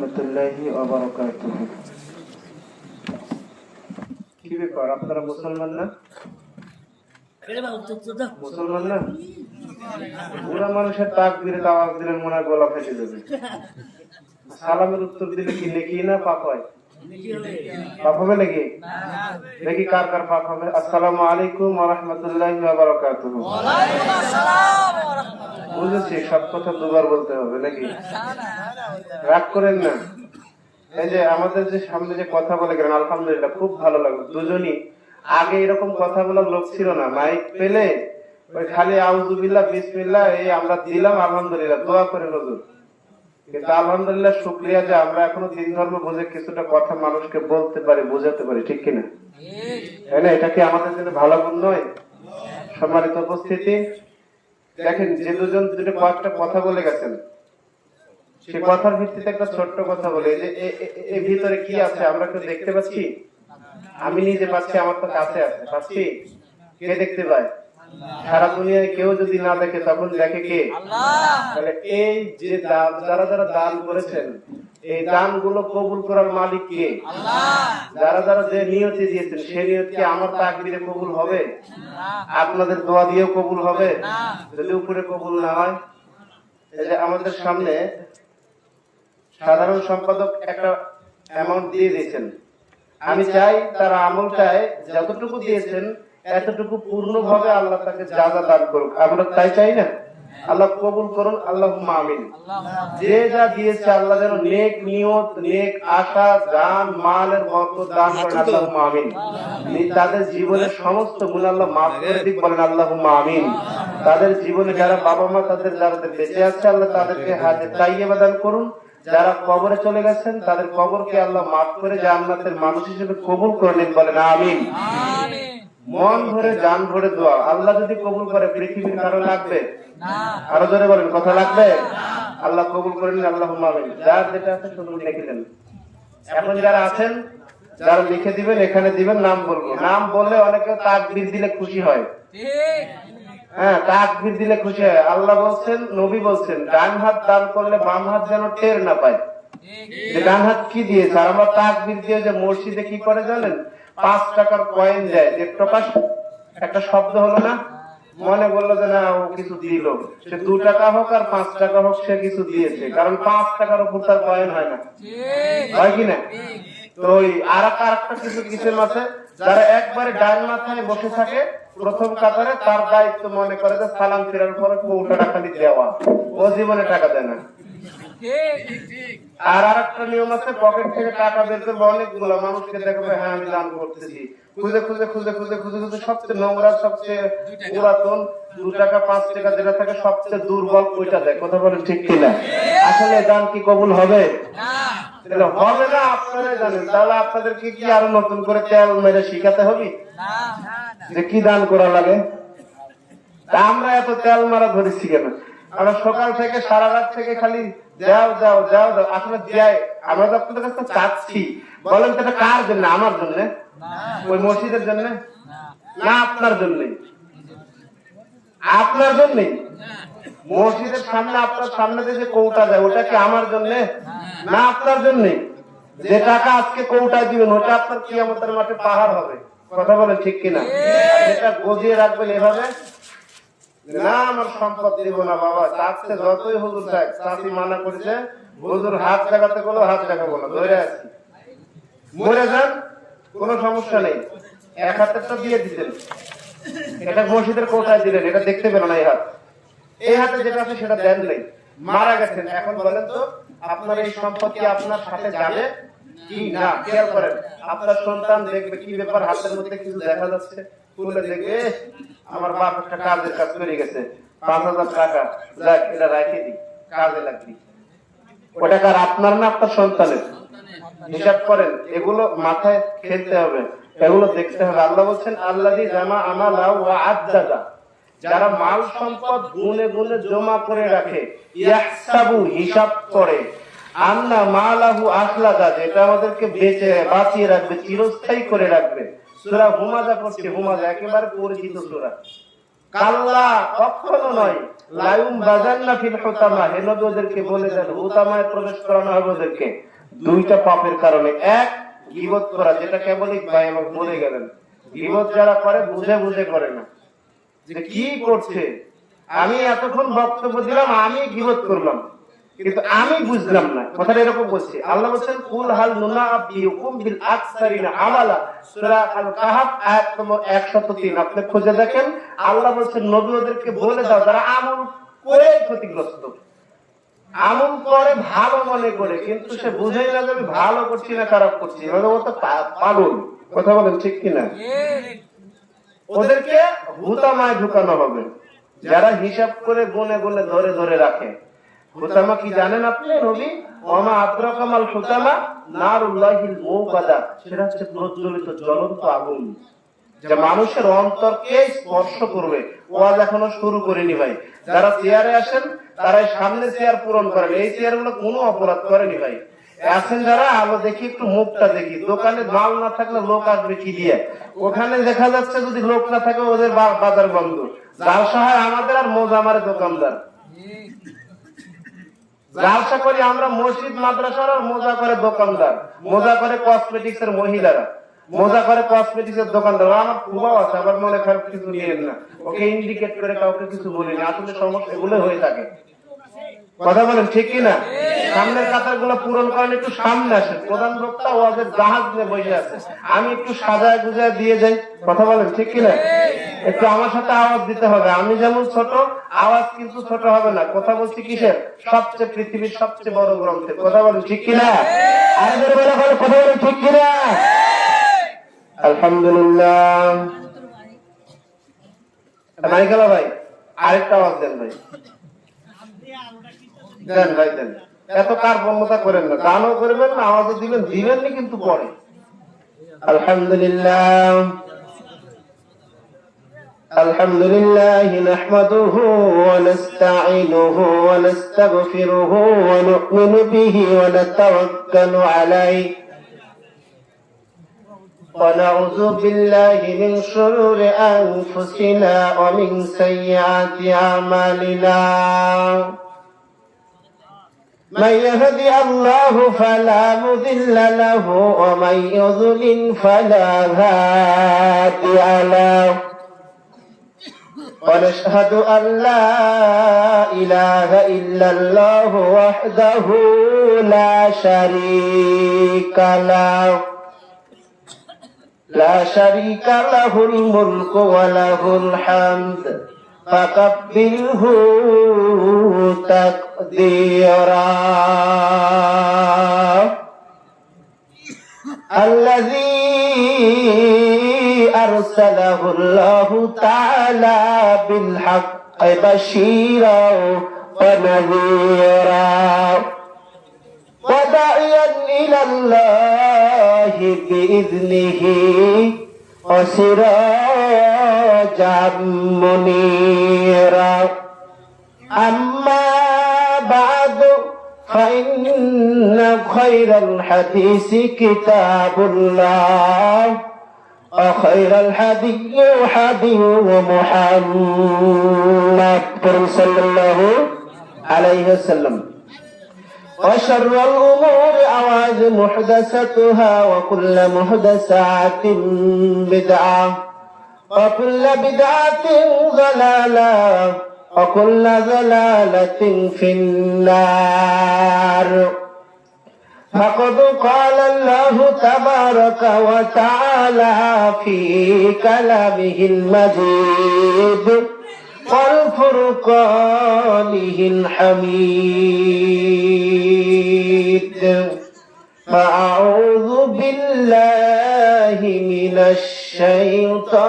রাহমাতুল্লাহি ওয়া বারাকাতুহু। কি ব্যাপার, আপনারা মুসলমান না? মুসলমান না? বুড়া মানুষের তাকবীরে আওয়াজ দিলেন মনে হয় গলা ফেটে যাবে। সালামের উত্তর দিলে কি নেকি না পাপ হয়? পাপ হবে নাকি? দেখি কার কার পাপ হবে। আসসালামু আলাইকুম ওয়া রাহমাতুল্লাহি ওয়া বারাকাতুহু। ওয়া আলাইকুম আসসালাম ওয়া রাহমাতুল্লাহ। বুঝেছি, সব কথা দুবার বলতে হবে নাকি? রাগ করেন না। এই যে আমাদের যে সামনে যে কথা বলে গেলেন, আলহামদুলিল্লাহ খুব ভালো লাগলো। দুজনই আগে এরকম কথা বলার লোক ছিল না, মাইক পেলে ওই খালি আউযুবিল্লাহ বিসমিল্লাহ এই আমরা দিলাম, আলহামদুলিল্লাহ দোয়া করে হুজুর। কিন্তু আলহামদুলিল্লাহ শুকরিয়া যে আমরা এখনো দিন ধর্ম বুঝে কিছুটা কথা মানুষকে বলতে পারি, বোঝাতে পারি, ঠিক কিনা? তাই না? এটা কি আমাদের জন্য ভালো গুণ নয়? সম্মানিত উপস্থিতি, দেখেন যে দুজন দুটো কয়েকটা কথা বলে গেছেন, সে কথার ভিত্তিতে একটা ছোট্ট কথা বলে যে এর ভিতরে কি আছে আমরা কেউ দেখতে পাচ্ছি? আমি নিজে পাচ্ছি, আমার তো কাছে আছে, পাচ্ছি। কে দেখতে পায়? সারা দুনিয়ায় কেউ যদি না দেখে তখন দেখে কে? তাহলে এই যে যারা যারা দান করেছেন, এই দানগুলো কবুল করার মালিক কে? যারা যারা যে নিয়তে দিয়েছেন সেই নিয়ত কি আমার তাকবীরে কবুল হবে? আপনাদের দোয়া দিয়েও কবুল হবে? যদি উপরে কবুল না হয়? এই যে আমাদের সামনে সাধারণ সম্পাদক একটা অ্যামাউন্ট দিয়ে দিয়েছেন, আমি চাই তার আমলটায় যতটুকু দিয়েছেন এতটুকু পূর্ণভাবে আল্লাহ তাকে যাজা দান করুক। আমরা তাই চাই না? আল্লাহ কবুল করুন, আল্লাহুম্মা আমিন। যে যা দিয়েছে আল্লাহ যেন নেক নিয়ত, নেক আশা, জান মালের বরকত দান করেন, আল্লাহুম্মা আমিন। তাদের জীবনের সমস্ত গুনাহ আল্লাহ মাফ করে দিক, বলেন আল্লাহুম্মা আমিন। তাদের জীবনে যারা বাবা মা তাদের যারা বেঁচে আছে আল্লাহ তাদেরকে হায়াতে তাইয়্যিবা দান করুন। যারা কবরে চলে গেছেন তাদের কবরকে আল্লাহ মাফ করে জান্নাতের মানুষ হিসেবে কবুল করে নিন, বলেন আমিন। মন ভরে জান ভরে দোয়া আল্লাহ যদি কবুল করে পৃথিবীর কারো লাগবে? আরো জোরে বলেন, কথা লাগবে? আল্লাহ কবুল করে নিন, আল্লাহুম্মা আমিন। যার যেটা আছে শুধু লিখে দেন। এখন যারা আছেন যারা লিখে দিবেন, এখানে দিবেন, নাম বলবো। নাম বললে অনেকে তাকবীর দিলে খুশি হয়। হ্যাঁ, তাকবীর দিলে খুশি হয়। আল্লাহ বলছেন, নবী বলছেন, ডান হাত দান করলে বাম হাত যেন টের না পায় যে ডান হাত কি দিয়েছে। আর আমরা তাকবীর দিয়ে যে মসজিদে কি করে জানেন? 5 টাকার কয়েন দেয়, যে প্রকাশ একটা শব্দ হলো না, মনে বললো যে না ও কিছু দিল, সে 2 টাকা হোক আর 5 টাকা হোক সে কিছু দিয়েছে, কারণ 5 টাকার উপর তার কয়েন হয় না, হয় কি না? তো ওই আর একটা কিছু কিসের মাঝে যারা একবারে ডান মাথায় বসে থাকে প্রথম কাতারে, তার দায়িত্ব মনে করে যে সালাম ফেরার পরে কৌটা খালি দেওয়া, ও জীবনে টাকা দেয় না। আর একটা নিয়ম আছে, পকেট থেকে টাকা বের করবে, অনেকগুলো মানুষকে দেখবে হ্যাঁ আমি দান করতেছি, খুঁজে খুঁজে খুঁজে খুঁজে খুঁজে খুঁজে সবচেয়ে নোংরা, সবচেয়ে পুরাতন 2 টাকা 5 টাকা যেটা থাকে সবচেয়ে দুর্বল ওইটা দেয়। কথা বলেন ঠিক কিনা? আসলে দান কি কবুল হবে? হবে না, আপনারাই জানেন। তাহলে আপনাদেরকে কি আরো নতুন করে তেল মেরে শিখাতে হবে যে কি দান করা লাগে? আমরা এত তেল মারা ধরেছি কেন? আমরা সকাল থেকে সারা রাত থেকে খালি যাও যাও যাও যাও, আসলে যাই আমরা তো আপনাদের কাছে চাচ্ছি। বলেন তো এটা কার জন্য? আমার জন্য? ওই মসজিদের জন্য না? আপনার জন্যই। আপনার জন্যই। মসজিদের সামনে আপনার সামনে যে কৌটা যায় ওটা কি আমার জন্য না? আপনার জন্যই। যে টাকা আজকে কৌটায় দিবেন ওটা আপনার কিয়ামতের মাঠে পাহাড় হবে। কথা বলেন ঠিক কিনা? এটা গজিয়ে রাখবেন এভাবে, না আমার সম্পদ দিব না বাবা, চাচ্ছে যতই হুজুর থাক, চাষি মানা করেছে, হুজুর হাত জাগাতে বলো, হাত জাগাবো না, ধরে আছি, মরে যান, কোনো সমস্যা নেই। এক হাতের তো দিয়ে দিতেন, এটা মসজিদের কোথায় দিলেন, এটা দেখতে পেল না। এই হাতে যেটা আছে সেটা দেন নেই, মারা গেছেন। এখন বলেন তো আপনার এই সম্পত্তি আপনার সাথে যাবে কি না? খেয়াল করেন, আপনার সন্তান দেখবে কি ব্যাপার, হাতের মধ্যে কিছু দেখা যাচ্ছে, খুলে দেখবে আমার বাপ একটা কাজের কাজ করে গেছে, 5,000 টাকা, যাক এটা রাখে দিই, কাজে লাগবে। ওটা টাকা আপনার না আপনার সন্তানের? হিসাব করেন, এগুলো মাথায় খেলতে হবে, এগুলো দেখতে হবে। আল্লাহ বলছেন আল্লাযী জামা আমালা ওয়া আদ্দাদা, যারা মাল সম্পদ গুনে গুনে জমা করে রাখে, ইয়াহসাবু হিসাব করে, আন্না মালাহু আখলাদা, যেটা আমাদেরকে বেঁচে বাঁচিয়ে রাখবে, চিরস্থায়ী করে রাখবে। সূরা হুমাযা পড়ছে, হুমাযা একেবারে পরিচিত সূরা। কাল্লা, কখনো নয়। লায়ুম বাজান্না ফিল হুতামা, হে নবী ওদেরকে বলে দেন হুতামায় প্রবেশ করানো হবে ওদেরকে দুইটা পাপের কারণে। এক, গীবত করা, যেটা কেবলই ভাই আমাকে বলে গেলেন। গীবত যারা করে বুঝে বুঝে করে না, যে কি করছে। আমি এতক্ষণ বক্তব্য দিলাম, আমি গীবত করলাম, কিন্তু আমি বুঝলাম না। কথাটা এরকম বলছে। আল্লাহ বলেন কুল হাল নুনাব্বিউকুম বিল আকসারিনা আমালা, সূরা আল কাহাফ আয়াত নম্বর 103। আপনি খুঁজে দেখেন, আল্লাহ বলেন নবী ওদেরকে বলে দাও যারা আমল করে ক্ষতিগ্রস্ত, আমল করে ভালো মনে করে, কিন্তু সে বুঝেই না যে আমি ভালো করছি না খারাপ করছি, মানে ও তো পাগল। কথা বলেন ঠিক কিনা? ওদেরকে হুতামায় ঢুকানো হবে। যারা হিসাব করে গুনে গুনে ধরে ধরে রাখে। হুতামা কি জানেন আপনি নবী? ওমা আদরাকামাল হুতামা নারুল্লাহিল মুকাদা, সেটা হচ্ছে প্রজ্বলিত জ্বলন্ত আগুন, যা মানুষের অন্তরকে স্পর্শ করবে। ওয়াজ এখনো শুরু করেনি ভাই। যারা চেয়ারে আসেন তারাই সামনে চেয়ার পূরণ করেন, এই চেয়ার গুলো কোনো অপরাধ করেনি ভাই। আছেন যারা আলো দেখি, একটু মুখটা দেখি। দোকানে মাল না থাকলে লোক আসবে কি দিয়ে? ওখানে দেখা যাচ্ছে যদি লোক না থাকে ওদের বাজার বন্ধ। যার সহায় আমাদের আর মোজা মারে দোকানদার। ব্যবসা করি আমরা মসজিদ মাদ্রাসার, আর মোজা করে দোকানদার, মোজা করে কসমেটিক্স এর মহিলারা, মোজা করে কসমেটিক্স এর দোকানদার। আমার খুবও আছে, আবার মনে খারাপ কিছু নিয়েন না, ওকে ইন্ডিকেট করে কাউকে কিছু বলিনি। আসলে সমস্যা এগুলো হয়ে থাকে। কথা বলেন ঠিক কিনা? সামনের কাতার গুলো পূরণ করেন, একটু সামনে আসেন। প্রধান বক্তা ওয়াজের জাহাজ নিয়ে বসে আছে, আমি একটু সাজায় গুজায় দিয়ে যাই। কথা বলেন ঠিক কিনা? একটু আমার সাথে আওয়াজ দিতে হবে। আমি যেমন ছোট, আওয়াজ কিন্তু ছোট হবে না। কথা বলছি কিসের? সবচেয়ে পৃথিবীর সবচেয়ে বড় গ্রন্থে। কথা বলেন ঠিক কিনা? আরেকবার বলে বলে কথা বলেন ঠিক কিনা? আলহামদুলিল্লাহ। মাইকেলা ভাই আরেকটা আওয়াজ দেন ভাই, দেন ভাই দেন। এত কার্পণ্যতা করেন না, গানও করবেন না, আওয়াজও দিবেন, দিবেননি কিন্তু পরে। আলহামদুলিল্লাহ। الحمد لله نحمده ونستعينه ونستغفره ونؤمن به ونتوكل عليه ونعوذ بالله من شرور أنفسنا ومن سيئات أعمالنا من يهدي الله فلا مضل له ومن يضلل فلا هادي له ونشهد أن لا إله إلا الله وحده لا شريك له له الملك وله الحمد فكبره تقديرا الذي أرسله الله تعالى بالحق بشيرا ونذيرا وداعيا إلى الله بإذنه وسراجا منيرا أما بعد فإن خير الحديث كتاب الله وخير الهدي هدي محمد صلى الله عليه وسلم وشر الأمور محدثاتها وكل محدثات بدعة وكل بدعة ضلالة وكل ضلالة في النار فقد قال الله تبارك وتعالى في كلامه المجيد والفرقانه الحميد فأعوذ بالله من الشيطان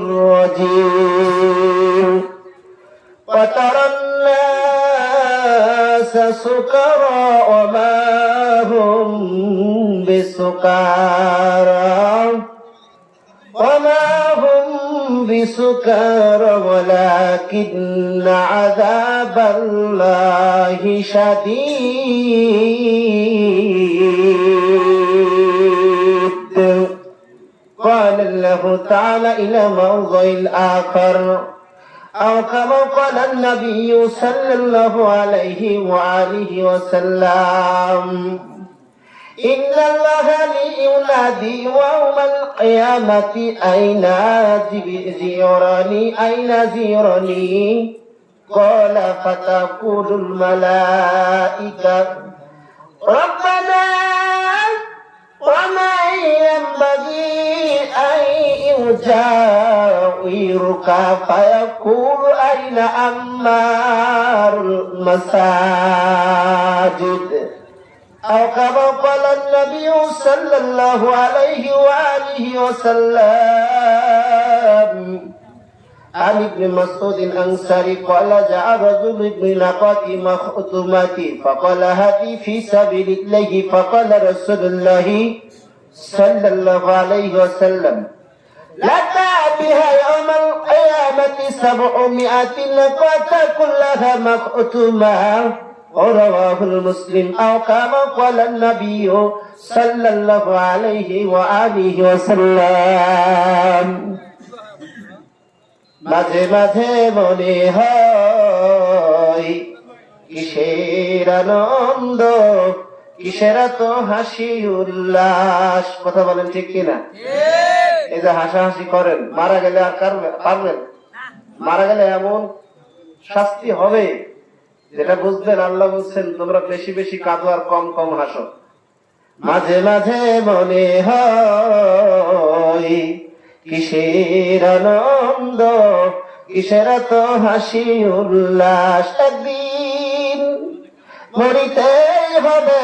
الرجيم وترى الناس سكارى وما هم بسكارى ولكن عذاب الله شديد قال الله الله تعالى إلى موضع آخر أو كما قال النبي صلى الله عليه وآله وسلم إن الله ينادي يوم القيامة أين زيرني أين زيرني قال فتقول الملائكة ربنا وما ينبغي أن يجاورك فيقول أين أمار المساجد أو كما قال النبي صلى الله عليه وآله وسلم عن ابن مسعود الأنصاري قال جاء رجل بناقة مخطومة فقال هذه في سبيل الله فقال رسول الله صلى الله عليه وسلم لك بها يوم القيامة 700 ناقة كلها مخطومة رواه المسلم أو كما قال النبي صلى الله عليه وآله وسلم মাঝে মাঝে মনে হয় কিসের আনন্দ কিসের তো হাসি উল্লাস কথা বলেন ঠিক কিনা এই যে হাসাহাসি করেন মারা গেলে আর পারবেন মারা গেলে এমন শাস্তি হবে যেটা বুঝবেন আল্লাহ বলছেন তোমরা বেশি বেশি কাঁদো আর কম কম হাসো মাঝে মাঝে মনে হয় কিসের আনন্দ কিসের তো হাসি উল্লাস একদিন মরিতে হবে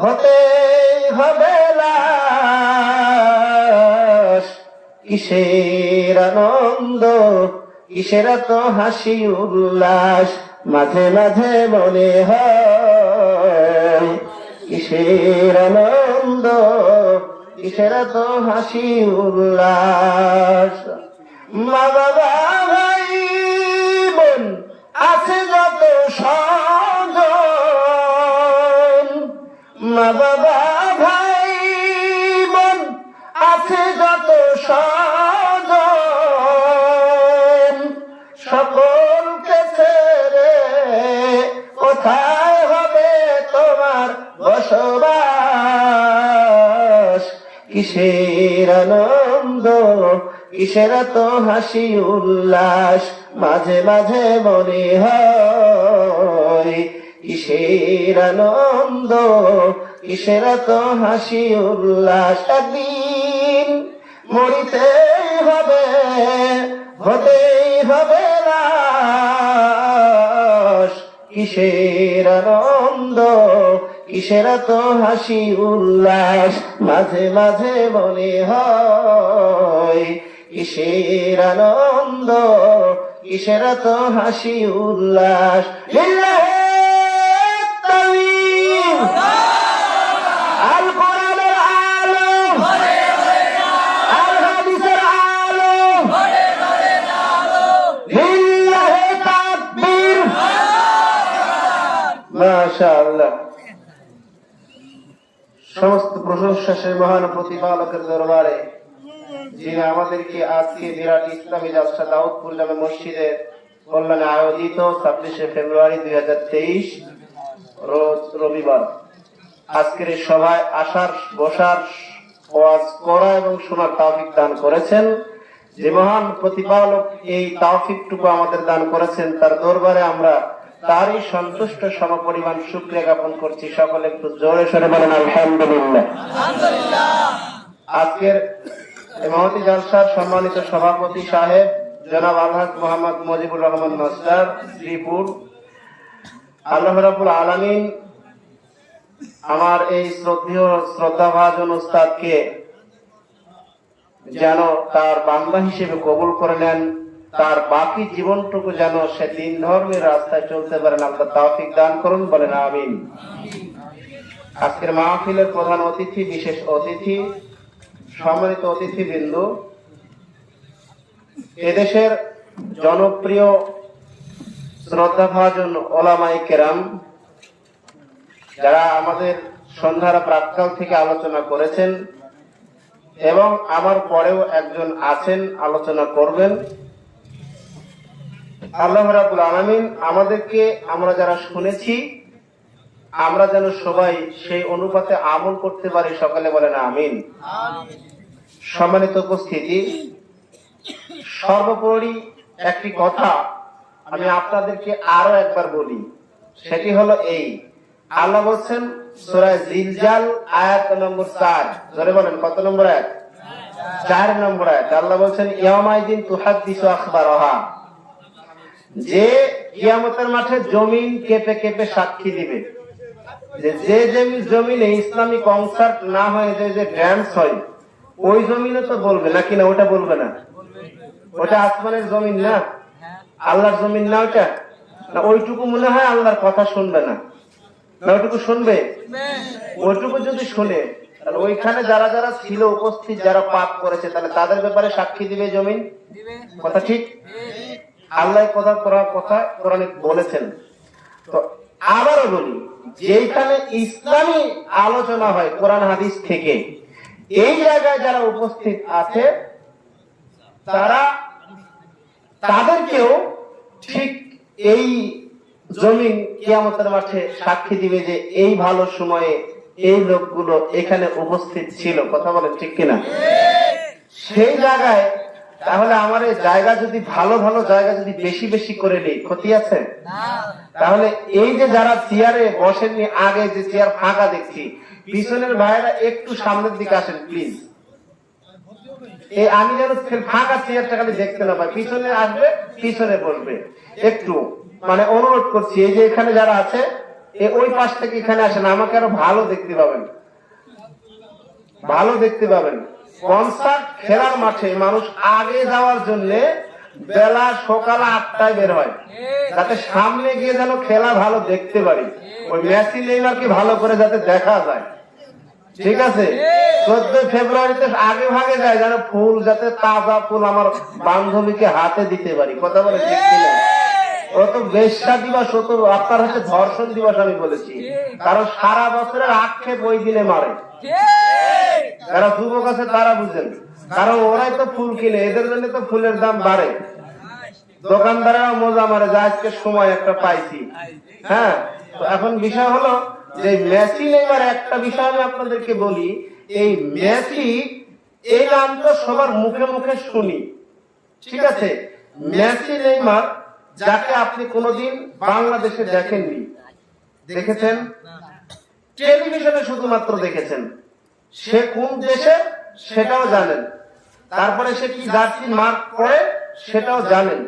হতে হবে লাশ কিসের আনন্দ কিসের তো হাসি উল্লাস মাঝে মাঝে মনে হয় কিসের আনন্দ কিসের তো হাসি উল্লাস মা বাবা ভাই বোন আছে যত স্বজন মা বাবা ভাই বোন আছে যত স্বজন সকলকে ছেড়ে কোথায় হবে তোমার বসবাস কিসের আনন্দ কিসের তো হাসি উল্লাস মাঝে মাঝে মনে হয় কিসের আনন্দ কিসের তো হাসি উল্লাস একদিন মরিতে হবে হতেই হবে লাশ কিসের আনন্দ কিসের তো হাসি উল্লাস মাঝে মাঝে মনে হয় কিসের আনন্দ কিসের তো হাসি উল্লাস লিল্লাহি তাকবীর আল কোরআনের আলো আল হাদিসের আলো লিল্লাহি তাকবীর মাশাআল্লাহ সমস্ত প্রশংসা সেই মহান প্রতিপালকের দরবারে যিনি আমাদেরকে আজকে বিরাট ইসলামী জালসা দাউদপুর জামে মসজিদের কল্যাণে আয়োজিত 26শে ফেব্রুয়ারি 2023 রোজ রবিবার আজকের এই সভায় আসার বসার ওয়াজ করা এবং শোনার তৌফিক দান করেছেন যে মহান প্রতিপালক এই তৌফিকটুকু আমাদের দান করেছেন তার দরবারে আমরা তারই সন্তুষ্ট সমপরিমাণ শুকরিয়া জ্ঞাপন করছি সকলে একটু জোরে সোরে বলেন আলহামদুলিল্লাহ আজকের এই মহতি জালসার সম্মানিত সভাপতি সাহেব জনাব আলহাজ মোহাম্মদ মুজিবুর রহমান মাস্টার শ্রীপুর আল্লাহ রাব্বুল আলামিন আমার এই শ্রদ্ধাভাজন উস্তাদকে যেন তার বান্দা হিসেবে কবুল করে নেন তার বাকি জীবনটুকু যেন সে দিন ধর্মের রাস্তায় চলতে পারেন আল্লাহ তৌফিক দান করুন বলেন আমিন আজকের মাহফিলের প্রধান অতিথি বিশেষ অতিথি সম্মানিত অতিথিবৃন্দ এদেশের জনপ্রিয় শ্রদ্ধাভাজন ওলামায়ে কেরাম যারা আমাদের সন্ধ্যার প্রাক্কাল থেকে আলোচনা করেছেন এবং আমার পরেও একজন আছেন আলোচনা করবেন। আল্লাহ রাব্বুল আলামিন আমাদেরকে, আমরা যারা শুনেছি, আমরা যেন সবাই সেই অনুপাতে আমল করতে পারি। সকালে বলেন আমিন। সম্মানিত উপস্থিতি, সর্বোপরি একটি কথা আমি আপনাদেরকে আরো একবার বলি, সেটি হলো এই, আল্লাহ বলছেন সূরা জিলজাল আয়াত নম্বর 4, জোরে বলেন কত নম্বর আয়াত? 4 নম্বর আয়াত। আল্লাহ বলছেন ইয়াউমাইদিন তুহাদ্দিসু আখবারহা, যে কিয়ামতের মাঠে জমিন কেঁপে কেঁপে সাক্ষী দিবে। যে জমিনে ইসলামিক কনসার্ট না হয়, যে ড্যান্স হয়, ওই জমিনে তো বলবে নাকি না? ওটা বলবে না? ওটা আসমানের জমিন না, আল্লাহর জমিন না ওটা? না ওইটুকু মনে হয় আল্লাহর কথা শুনবে না? না ওইটুকু শুনবে? ওইটুকু যদি শুনে, তাহলে ওইখানে যারা যারা ছিল উপস্থিত, যারা পাপ করেছে, তাহলে তাদের ব্যাপারে সাক্ষী দিবে জমিন। কথা ঠিক? আল্লাহ কথা কোরআনে বলেছেন। তো আবারও বলি, যেখানে ইসলামী আলোচনা হয় কোরআন হাদিস থেকে, এই জায়গায় যারা উপস্থিত আছে তাদেরকেও ঠিক এই জমিন কিয়ামতের মাঠে সাক্ষী দিবে যে এই ভালো সময়ে এই লোকগুলো এখানে উপস্থিত ছিল। কথা বলেন ঠিক কিনা? সেই জায়গায় তাহলে আমার এই জায়গা যদি ভালো ভালো জায়গা যদি বেশি বেশি করে নিই, ক্ষতি আছে? তাহলে এই যে যারা চেয়ারে বসেননি, আগে যে চেয়ার ফাঁকা দেখছি, পিছনের ভাইয়েরা একটু সামনের দিকে আসেন প্লিজ। এই আমি যেন ফাঁকা চেয়ারটা খালি দেখতে না পাই, পিছনে আসবে, পিছনে বসবে। একটু মানে অনুরোধ করছি, এই যে এখানে যারা আছে ওই পাশ থেকে এখানে আসেন, আমাকে আরো ভালো দেখতে পাবেন, ভালো দেখতে পাবেন। কনসার্ট খেলার মাঠে মানুষ আগে যাওয়ার জন্য বেলা সকাল 8টায় বের হয়, যাতে সামনে গিয়ে যেন খেলা ভালো দেখতে পারি, ওই মেসি নেইমারকে ভালো করে যাতে দেখা যায়। ঠিক আছে? 14 ফেব্রুয়ারিতে আগে ভাগে যায় যেন ফুল, যাতে তাজা ফুল আমার বান্ধবীকে হাতে দিতে পারি। কথা বলে ঠিক কিনা? ও তো বেশ্যা দিবস, ও তো আপনার হচ্ছে ধর্ষণ দিবস আমি বলেছি, কারণ সারা বছরের আক্ষেপ ওই দিনে মারে। যারা যুবক আছে তারা বুঝেন, কারণ ওরাই তো ফুল কিনে, এদের জন্য তো ফুলের দাম বাড়ে। দোকানদাররা মজা মারে যে আজকে সময় একটা পাইছি। হ্যাঁ, তো এখন বিষয় হলো যে মেসি নেইমার, একটা বিষয় আমি আপনাদেরকে বলি, এই মেসি এই নাম তো সবার মুখে মুখে শুনি, ঠিক আছে? মেসি নেইমার যাকে আপনি কোনোদিন বাংলাদেশে দেখেননি, দেখেছেন টেলিভিশনে শুধুমাত্র দেখেছেন, সে কোন দেশে সেটাও জানেন, তারপরে সে কি জার্সি মার্ক করে সেটাও জানেন,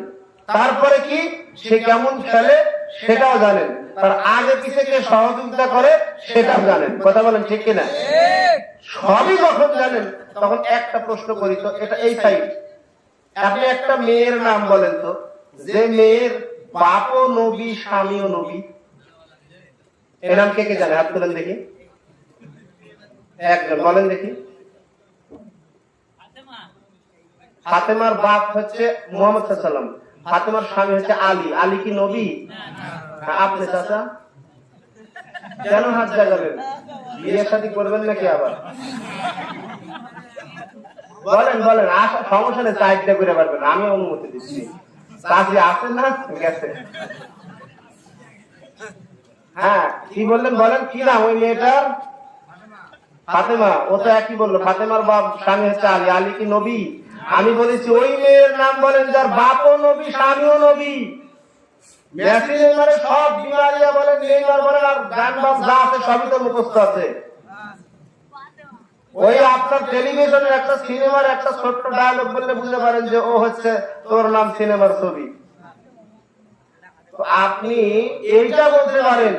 তারপরে কি সে কেমন খেলে সেটাও জানেন, তার আগে পিছে কে সহযোগিতা করে সেটাও জানেন। কথা বলেন ঠিক কিনা? সবই যখন জানেন, তখন একটা প্রশ্ন করি, তো এটা এই সাইড, আপনি একটা মেয়ের নাম বলেন তো, যে মেয়ের বাপও নবী স্বামীও নবী, এর নাম কে কে জানে? হাত তুলেন দেখি, একজন বলেন দেখি। ফাতেমার বাপ হচ্ছে মুহাম্মদ সাল্লাল্লাহু আলাইহি ওয়াসাল্লাম, ফাতেমার স্বামী হচ্ছে আলী। আলী কি নবী? আপনি চাচা কেন হাত জাগালেন? বিয়ে শাদী করবেন নাকি আবার? বলেন বলেন, সমস্যা নেই, চাইটা করে পারবেন, আমি অনুমতি দিচ্ছি। চাকরি আছে না? গেছে। হ্যাঁ, কি বললেন বলেন, কি নাম ওই মেয়েটার? ফাতেমা। ও তো একই বললো, ফাতেমার বাপ স্বামী হচ্ছে আলী। আলী কি নবী? আমি বলেছি ওই মেয়ের নাম বলেন যার বাপও নবী স্বামীও নবী। মেসি নেইমারের সব বিমারিয়া বলেন, নেইমার বলেন, আর গান বাপ যা আছে সবই তো মুখস্থ আছে। ওই আপনার টেলিভিশনের একটা সিনেমার একটা ছোট্ট ডায়লগ বললে বুঝতে পারেন যে ও হচ্ছে তোর নাম সিনেমার ছবি। আপনি এইটা বলতে পারেন,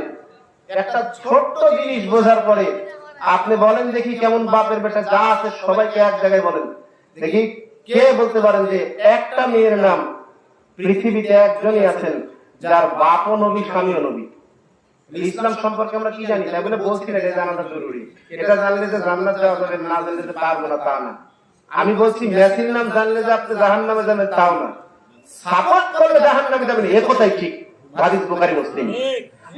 একটা ছোট্ট জিনিস বোঝার পরে আপনি বলেন দেখি কেমন বাপের বেটা যা আছে সবাইকে এক জায়গায় বলেন দেখি, কে বলতে পারেন যে একটা মেয়ের নাম পৃথিবীতে একজনই আছেন যার বাপও নবী স্বামীও নবী। ইসলাম সম্পর্কে আমরা কি জানি তাই বলে বলছি না এটা জানাটা জরুরি, এটা জানলে যে জান্নাত যাওয়া যাবে, না জানলে যে পারবো না তা না। আমি বলছি মেসির নাম জানলে যে আপনি জাহান্নামে যাবেন তাও না, সাপোর্ট করলে জাহান্নামে যাবেন এ কথাই ঠিক। হাদিস বুখারী মুসলিম।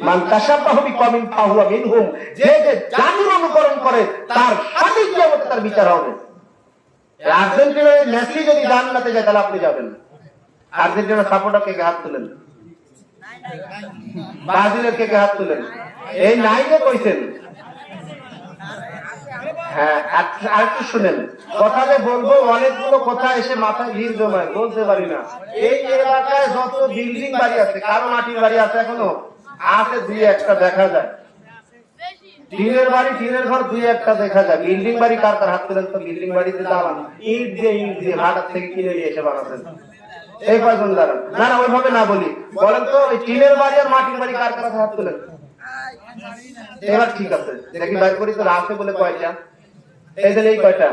মান তাশাব্বাহা বিকওমিন ফাহুয়া মিনহুম, যে যে জাতির অনুকরণ করে তার সাথে কিয়ামতে তার বিচার হবে। আর্জেন্টিনার মেসি যদি জান্নাতে যায় তাহলে আপনি যাবেন। আর্জেন্টিনার সাপোর্টার কে হাত তুলেন, ব্রাজিলের কে হাত তুলেন, এই নাই যে কইছেন। হ্যাঁ, আর একটু শুনেন, কথা যে বলবো অনেকগুলো কথা এসে মাথায় ভিড় জমায়, বলতে পারি না। এই এলাকায় যত বিল্ডিং বাড়ি আছে, কারো মাটির বাড়ি আছে এখনো আছে, দুই একটা দেখা যায়। টিনের বাড়ি, টিনের ঘর দুই একটা দেখা যায়। বিল্ডিং বাড়ি কার কার হাত তুলেন তো। বিল্ডিং বাড়িতে দাঁড়ান, ইট দিয়ে ভাটার থেকে কিনে নিয়ে এসে বানাচ্ছেন, এই কয়জন দাঁড়ান। না না, ওইভাবে না বলি, বলেন তো ওই টিনের বাড়ি আর মাটির বাড়ি কার কার হাত তুলেন। এবার ঠিক আছে, দেখি বাইর করি তো আছে বলে কয়টা, এই যে এই কয়টা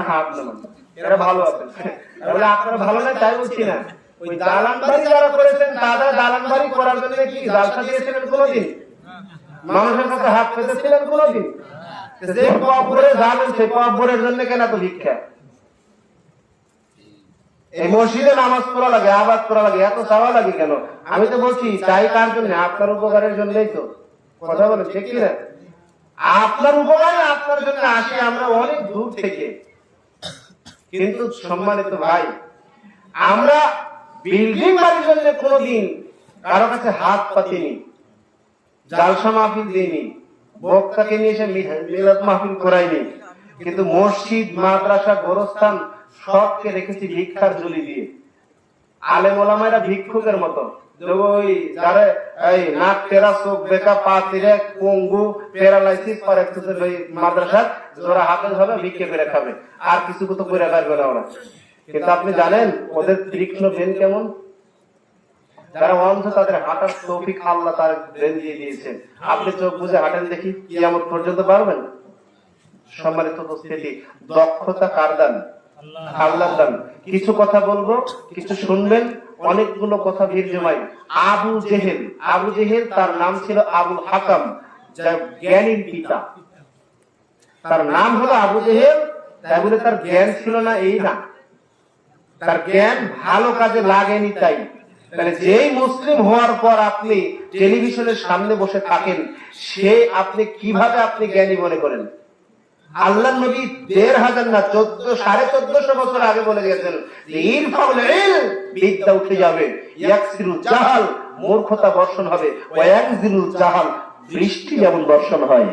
হাত নামান, এরা ভালো আছে। তাহলে আপনারা ভালো না তাই বলছি না। ওই দালান বাড়ি যারা করেছেন তারা দালান বাড়ি করার জন্য কি জালসা দিয়েছিলেন কোনোদিন? মানুষের কাছে হাত পেতেছিলেন কোনোদিন? যে কবরে যাবেন সেই কবরের জন্য কেন তো ভিক্ষা? এই মসজিদে নামাজ পড়া লাগে, আবাদ করা লাগে, এত চাওয়া লাগে কেন? আমি তো বলছি চাই কার জন্য? আপনার উপকারের জন্যই তো। কথা বলে ঠিক কিনা? আপনার উপকারে আপনার জন্য আসি আমরা অনেক দূর থেকে। কিন্তু সম্মানিত ভাই, আমরা বিল্ডিং বাড়ির জন্য কোনোদিন কারো কাছে হাত পাতিনি, জালসা মাহফিল দিইনি, বক্তাকে নিয়ে এসে মিলাদ মাহফিল করাইনি। কিন্তু মসজিদ, মাদ্রাসা, গোরস্থান সবকে রেখেছি ভিক্ষার ঝুলি দিয়ে। আলেম ওলামায়েরা ভিক্ষুকের মতো, ওই যারা এই নাক টেরা, চোখ বেকা, পা তিরে, পঙ্গু, প্যারালাইসিস, প্যারালাইসিস ওই মাদ্রাসা যারা হাফেজ হবে ভিক্ষে করে খাবে, আর কিছু তো করে পারবে না ওরা। কিন্তু আপনি জানেন ওদের তীক্ষ্ণ ব্রেন কেমন? যারা অন্ধ তাদের হাঁটার তৌফিক আল্লাহ তার ব্রেন দিয়ে দিয়েছেন। আপনি চোখ বুঝে হাঁটেন দেখি, কিয়ামত পর্যন্ত পারবেন? সম্মানিত উপস্থিতি, দক্ষতা কার দান? আল্লাহর দান। কিছু কথা বলবো, কিছু শুনবেন, অনেকগুলো কথা ভিড় জমাই। আবু জেহেল, আবু জেহেল তার নাম ছিল আবুল হাকাম, যার জ্ঞানীর পিতা। তার নাম হলো আবু জেহেল, তাই বলে তার জ্ঞান ছিল না এই না, তার জ্ঞান ভালো কাজে লাগেনি। তাই তাহলে যেই মুসলিম হওয়ার পর আপনি টেলিভিশনের সামনে বসে থাকেন, সে আপনি কিভাবে আপনি জ্ঞানী মনে করেন? আল্লাহ নবী ১৫০০ না ১৪০০ বছর আগে বলে গেছেন যে ইরফাউল ইলম, বিদ্যা উঠে যাবে, ইয়াকসিরুল জাহাল, মূর্খতা বর্ষণ হবে, ওয়া ইয়ানজিলুল জাহাল, বৃষ্টি যেমন বর্ষণ হয়।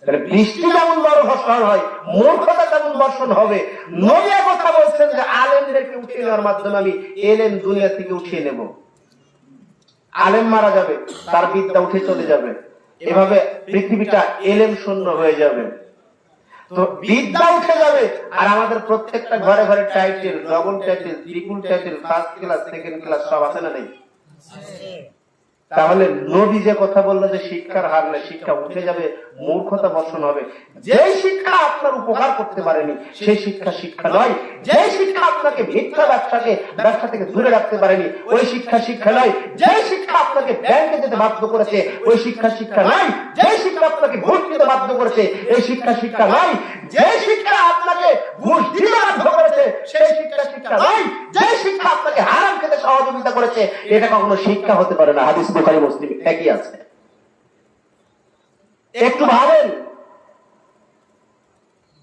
তাহলে বৃষ্টি যেমন বর্ষণ হয়, মূর্খতা তেমন বর্ষণ হবে। নবী কথা বলছেন যে আলেমদেরকে উঠিয়ে নেওয়ার মাধ্যমে আমি এলেম দুনিয়া থেকে উঠিয়ে নেব। আলেম মারা যাবে, তার বিদ্যা উঠে চলে যাবে, এভাবে পৃথিবীটা এলেম শূন্য হয়ে যাবে। তো বিদ্যা উঠে যাবে, আর আমাদের প্রত্যেকটা ঘরে ঘরে title, double title, triple title, first class, second class সব আছে না নেই? তাহলে নবী যে কথা বললো যে শিক্ষার হার নেই, শিক্ষা উঠে যাবে, মূর্খতা বর্ষণ হবে। যে শিক্ষা আপনার উপকার করতে পারেনি সেই শিক্ষা শিক্ষা নয়। যে শিক্ষা আপনাকে মিথ্যা ব্যবসা থেকে দূরে রাখতে পারেনি ওই শিক্ষা শিক্ষা নয়। যে শিক্ষা আপনাকে ব্যাংকে যেতে বাধ্য করেছে ওই শিক্ষা শিক্ষা নয়। যে শিক্ষা আপনাকে ঘুষ দিতে বাধ্য করেছে এই শিক্ষা শিক্ষা নয়। যে শিক্ষা আপনাকে ঘুষ দিতে বাধ্য করেছে সেই শিক্ষা শিক্ষা নয়। যে শিক্ষা আপনাকে হারাম খেতে সহযোগিতা করেছে এটা কখনো শিক্ষা হতে পারে না। হাদিস বুখারী মুসলিম একই আছে। একটু ভাবেন,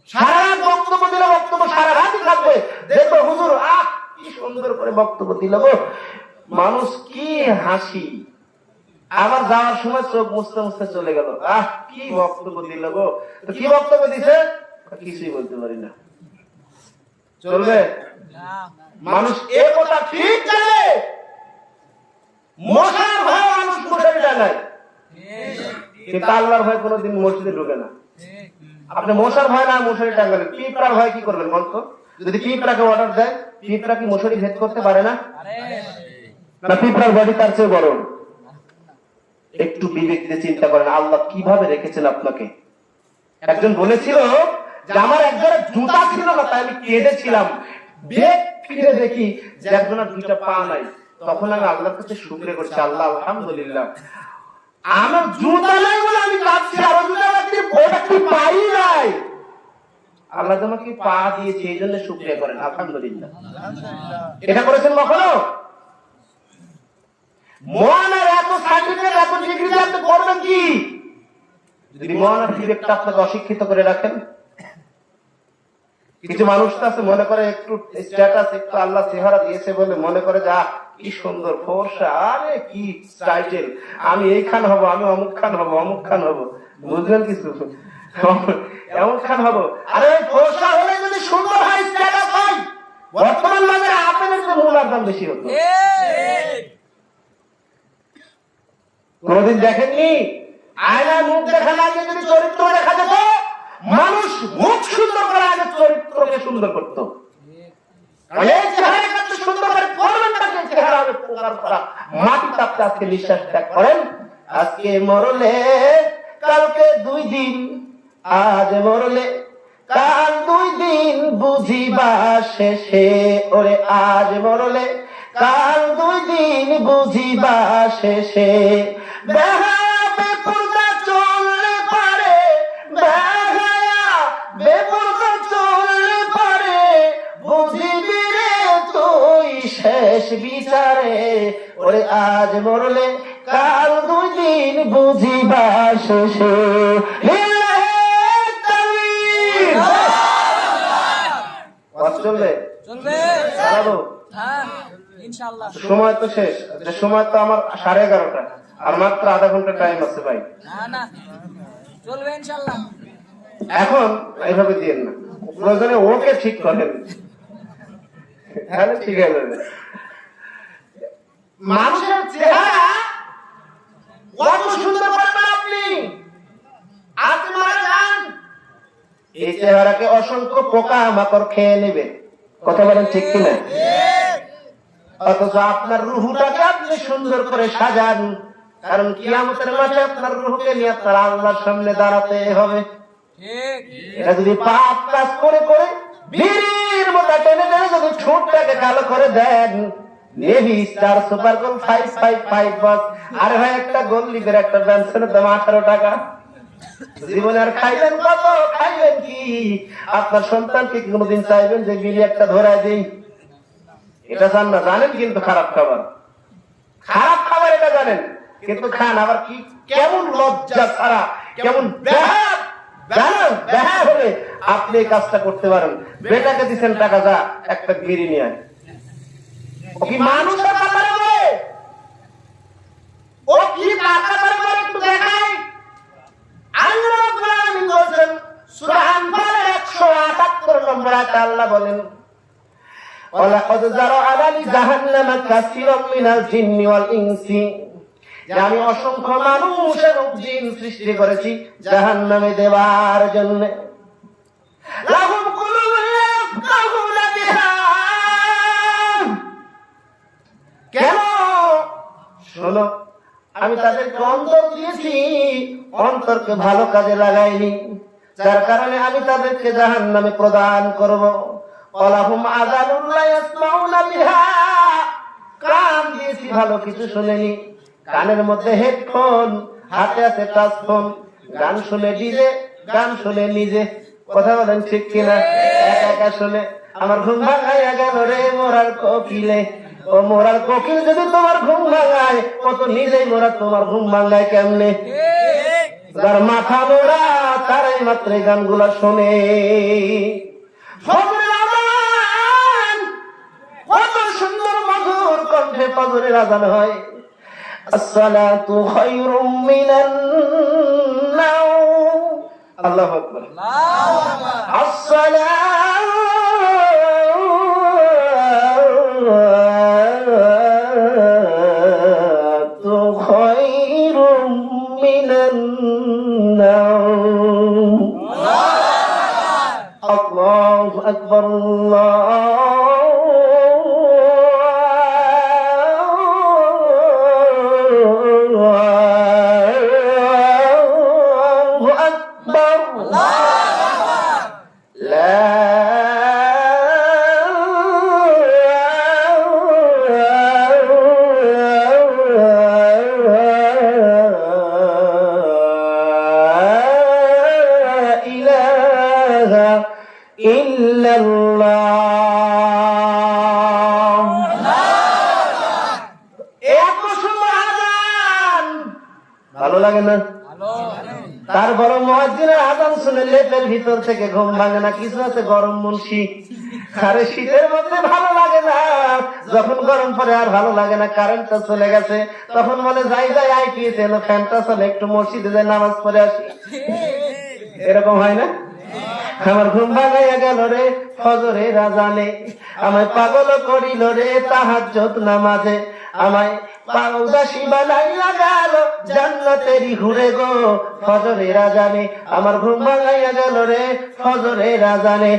সারা রাত বক্তব্য দিলে বক্তব্য সারা রাতই থাকবে। দেখো হুজুর কি সুন্দর করে বক্তব্য দিল গো, মানুষ কি হাসি, আবার যাওয়ার সময় চোখ মুছতে মুছতে চলে গেল। কি বক্তব্য দিল গো। তো কি বক্তব্য দিছে? কিছুই বলতে পারি না। চলবে? মানুষ এ কথা ঠিক জানে, মশার ভয় মানুষ মশারি টাঙায়, কিন্তু আল্লাহর ভয় কোনোদিন মসজিদে ঢুকে না। আপনি মশার ভয় না মশারি টাঙালেন, পিঁপড়ার ভয় কি করবেন বলতো? যদি পিঁপড়াকে অর্ডার দেয়, পিঁপড়া কি মশারি ভেদ করতে পারে না? না, পিঁপড়ার বডি তার চেয়ে বড়। একটু বিবেক দিয়ে চিন্তা করেন আল্লাহ কিভাবে রেখেছেন আপনাকে। একজন বলেছিল যে আমার একজোড়া জুতা ছিল না তাই আমি কেঁদেছিলাম, বেগ ফিরে দেখি যে একজনের দুইটা পা নাই, তখন আমি আল্লাহর কাছে শুকরিয়া করছি, আল্লাহ আলহামদুলিল্লাহ আমার জুতা নাই বলে আমি কাঁদছি, আরো জুতা লাগছে ওটা কি পাই নাই, আল্লাহ তোমাকে পা দিয়েছে এই জন্য শুকরিয়া করেন আলহামদুলিল্লাহ। এটা করেছেন কখনো? মহানার এত সার্টিফিকেট এত ডিগ্রি আপনি করবেন কি যদি মহানার বিবেকটা আপনাকে অশিক্ষিত করে রাখেন? কিছু মানুষ তো আছে মনে করে একটু স্ট্যাটাস, একটু আল্লাহ চেহারা দিয়েছে বলে মনে করে যা কি সুন্দর ফর্সা, আরে কি টাইটেল, আমি এই খান হব, আমি অমুক খান হব, অমুক খান হব, বুঝলেন কিছু এমন খান হব। আরে ফর্সা হলে যদি সুন্দর হয়, স্ট্যাটাস হয়, বর্তমান বাজারে আপেলের তো মূলার দাম বেশি হতো। কোনদিন দেখেননি আয়নায় মুখ দেখা না গিয়ে যদি চরিত্র দেখা যেত, মানুষ মুখ সুন্দর করে আগে চরিত্রকে সুন্দর করত। মাটি তাপতে আজকে নিঃশ্বাস ত্যাগ করেন, আজকে মরলে কালকে 2 দিন, আজ মরলে কাল 2 দিন, বুঝিবা শেষে। ওরে আজ মরলে কাল 2 দিন, বুঝিবা শেষে। বেপরদা চললে পারে, বেপরদা চললে পারে, বুঝিবি রে তুই শেষ বিচারে। ওরে আজ মরলে কাল 2 দিন, বুঝিবা শেষে। চলবে সময় তো শেষ, সময় তো আমার 11:30, আর মাত্র আধা ঘন্টা টাইম আছে ভাই। এখন এইভাবে দিয়েন না, প্রয়োজনে ওকে ঠিক করেন, তাহলে ঠিক হয়ে যাবে। মানুষের চেহারা কত সুন্দর করবেন আপনি, আপনি মারা যান, এই চেহারাকে অসংখ্য পোকা মাকড় খেয়ে নেবে। কথা বলেন ঠিক কিনা? অথচ আপনার রুহটাকে আপনি সুন্দর করে সাজান, কারণ কিয়ামতের মাঠে আপনার রুহকে নিয়ে আপনার আল্লাহর সামনে দাঁড়াতে হবে। এটা যদি পাপ কাজ করে করে বীর মোটা টেনে টেনে যদি ঠোঁটটাকে কালো করে দেন, নেভি স্টার সুপার গোল 555 বস, আরে ভাই একটা গোল লিখের একটা বেনসনের দাম 18 টাকা। জীবনে আর খাইবেন কত, খাইবেন কি? আপনার সন্তানকে কোনদিন চাইবেন যে বিলি একটা ধরায় দিই? এটা চান না, জানেন কিন্তু খারাপ খাবার, খারাপ খাবার এটা জানেন, কিন্তু খান। আবার কি কেমন লজ্জা ছাড়া, কেমন বেহায়া হলে আপনি এই কাজটা করতে পারেন। বেটাকে দিচ্ছেন টাকা, যা একটা বিড়ি নিয়ে আয়। ও কি মানুষের কাতারে বলে? ও কি কাতারে বলে একটু দেখাই। আল্লাহ রাব্বুল আলামিন বলেন সূরা আনফালের 178 নম্বর আয়াতে আল্লাহ বলেন, ওয়ালাকাদ যারা'না লিজাহান্নামা কাসীরাম মিনাল জিন্নি ওয়াল ইনসি, আমি অসংখ্য মানুষ এবং জিন সৃষ্টি করেছি জাহান্নামে দেওয়ার জন্য। লাহুম কুলুবুন ইয়াফকাহুনা বিহা, কেন? শোনো, আমি তাদেরকে অন্তর দিয়েছি, অন্তরকে ভালো কাজে লাগাইনি, যার কারণে আমি তাদেরকে জাহান্নামে প্রদান করব। ওয়ালাহুম আযানুন লা ইয়াসমাউনা বিহা, কান দিয়েছি ভালো কিছু শুনেনি, কানের মধ্যে হেডফোন, হাতে আছে টাচ ফোন, গান শুনে ডিজে, গান শুনে নিজে। কথা বলেন ঠিক কিনা? একা একা শুনে আমার ঘুম ভাঙাইয়া গেল রে মোরার কোকিলে। ও মোরার কোকিল যদি তোমার ঘুম ভাঙায়, ও তো নিজেই মোরা তোমার ঘুম ভাঙায় কেমনে? যার মাথা মোরা তারাই মাত্র গানগুলা শোনে। কত সুন্দর মধুর কণ্ঠে ফজরের আযান হয়। আসসালাতু খায়রুম মিনান নাওম। আল্লাহু আকবার, আল্লাহু আকবার। আসসালাতু খায়রুম মিনান নাওম। আল্লাহু আকবার, আল্লাহু ইল্লাল্লাহ। তারপর মুয়াজ্জিনের আযান শুনে লেপের ভিতর থেকে ঘুম ভাঙে না, কিছু আছে গরম মুন্সি। আরে শীতের মধ্যে ভালো লাগে না, যখন গরম পরে আর ভালো লাগে না, কারেন্টটা চলে গেছে, তখন বলে যাই আইপিএস এলো, ফ্যানটা চলে, একটু মসজিদে যাই নামাজ পড়ে আসি। এরকম হয় না? আমার ঘুম ভাঙাইয়া গেল রে ফজরের আযানে, আমায় পাগল করিল রে তাহাজ্জুদ নামাজে, আমায় উদাসী বানাইয়া গেল জান্নাতেরই ঘুরে গো ফজরের আযানে, আমার ঘুম ভাঙাইয়া গেল রে ফজরের আযানে।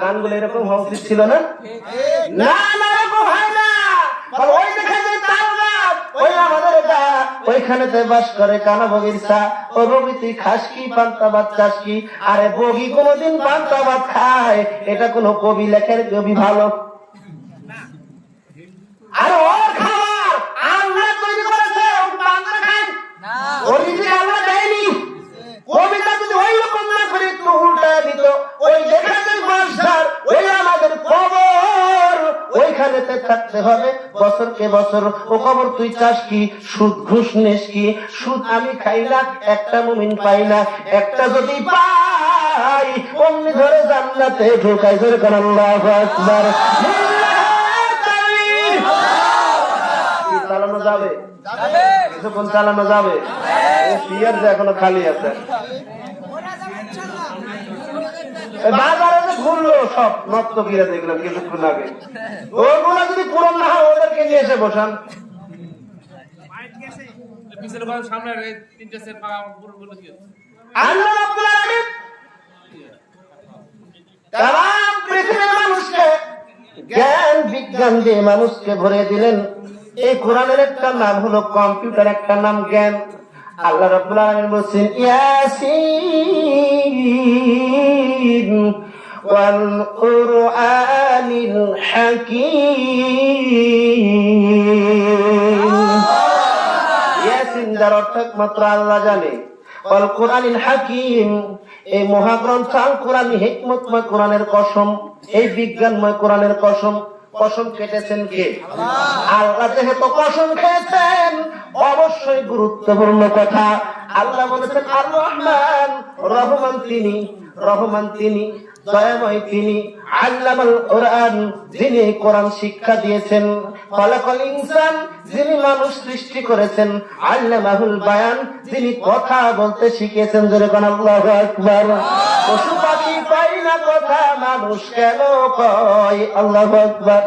গানগুলো এরকম হওয়া উচিত ছিল না? না না, এরকম হয় না। ওই দেখা যায় তাল গাছ, ওই আমাদের এটা, ওইখানেতে বাস করে কানা বগির চা। ও বগি তুই খাস কি, পান্তা ভাত চাস কি? আরে বগি কোনদিন পান্তা ভাত খায়? এটা কোন কবি লেখের কবি ভালো? আর ওর খাবার আল্লাহ তৈরি করেছে, ও পান্তা খায় না, ওরিজিনাল আল্লাহ দেয়নি। কবিতা যদি ওই রকম না করে একটু উল্টায় দিত, ওই যেখানে বাসার ওই আমাদের কবর, ওইখানেতে থাকতে হবে বছরকে বছর। ও কবর তুই চাস কি, সুদ ঘুষ নিস কি? সুদ আমি খাই না, একটা মুমিন পাই না, একটা যদি পাই অমনি ধরে জান্নাতে ঢোকাই। ধরে কারণ আল্লাহু আকবার। চালানো যাবে, কিছুক্ষণ চালানো যাবে, সিয়ার যে এখনো খালি আছে। বাজারে যে ঘুরলো সব নষ্ট কিরা দেখলাম কিছুক্ষণ আগে, ওগুলো যদি পূরণ না হয় ওদেরকে নিয়ে এসে বসান। আল্লাহ রাব্বুল আলামিন তাম পৃথিবীর মানুষকে জ্ঞান বিজ্ঞান দিয়ে মানুষকে ভরে দিলেন। এই কোরআনের একটা নাম হলো কম্পিউটার, একটা নাম জ্ঞান। আল্লাহ রাব্বুল আলামিন বলেছেন ইয়াসিন ওয়াল কুরআনিল হাকীম। ইয়াসিন যার অর্থ একমাত্র আল্লাহ জানে। ওয়াল কুরআনিল হাকীম, এই মহাগ্রন্থ আল কোরআন, হিকমতময় কোরআনের কসম, এই বিজ্ঞানময় কোরআনের কসম। কসম কেটেছেন কে? আল্লাহ। যেহেতু কসম খেয়েছেন, অবশ্যই গুরুত্বপূর্ণ কথা। আল্লাহ বলেছেন আর রহমান, রহমান তিনি, রহমান তিনি, দয়াময় তিনি। আল্লামাল কোরআন, যিনি কোরআন শিক্ষা দিয়েছেন। খলাকাল ইনসান, যিনি মানুষ সৃষ্টি করেছেন। আল্লামাহুল বায়ান, যিনি কথা বলতে শিখিয়েছেন। জোরে কোন আল্লাহু আকবার। পশু পাখি কয় না কথা, মানুষ কেন কয়? আল্লাহু আকবার।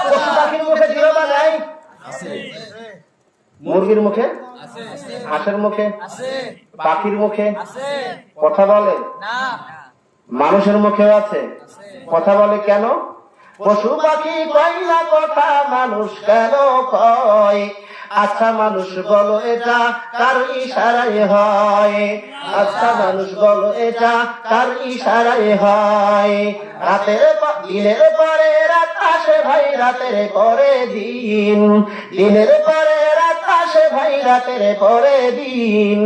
পশু পাখির মুখে জিহ্বা নাই? মুরগির মুখে, হাঁসের মুখে, পাখির মুখে কথা বলে না, মানুষের মুখেও আছে, কথা বলে কেন? পশু পাখি কয় না কথা, মানুষ কেন কয়? আচ্ছা মানুষ বলো এটা কার ইশারায় হয়? আচ্ছা মানুষ বলো এটা কার ইশারায় হয়? দিনের পরে রাত আসে ভাই, রাতের পরে দিন, দিনের পরে রাত আসে ভাই, রাতের পরে দিন।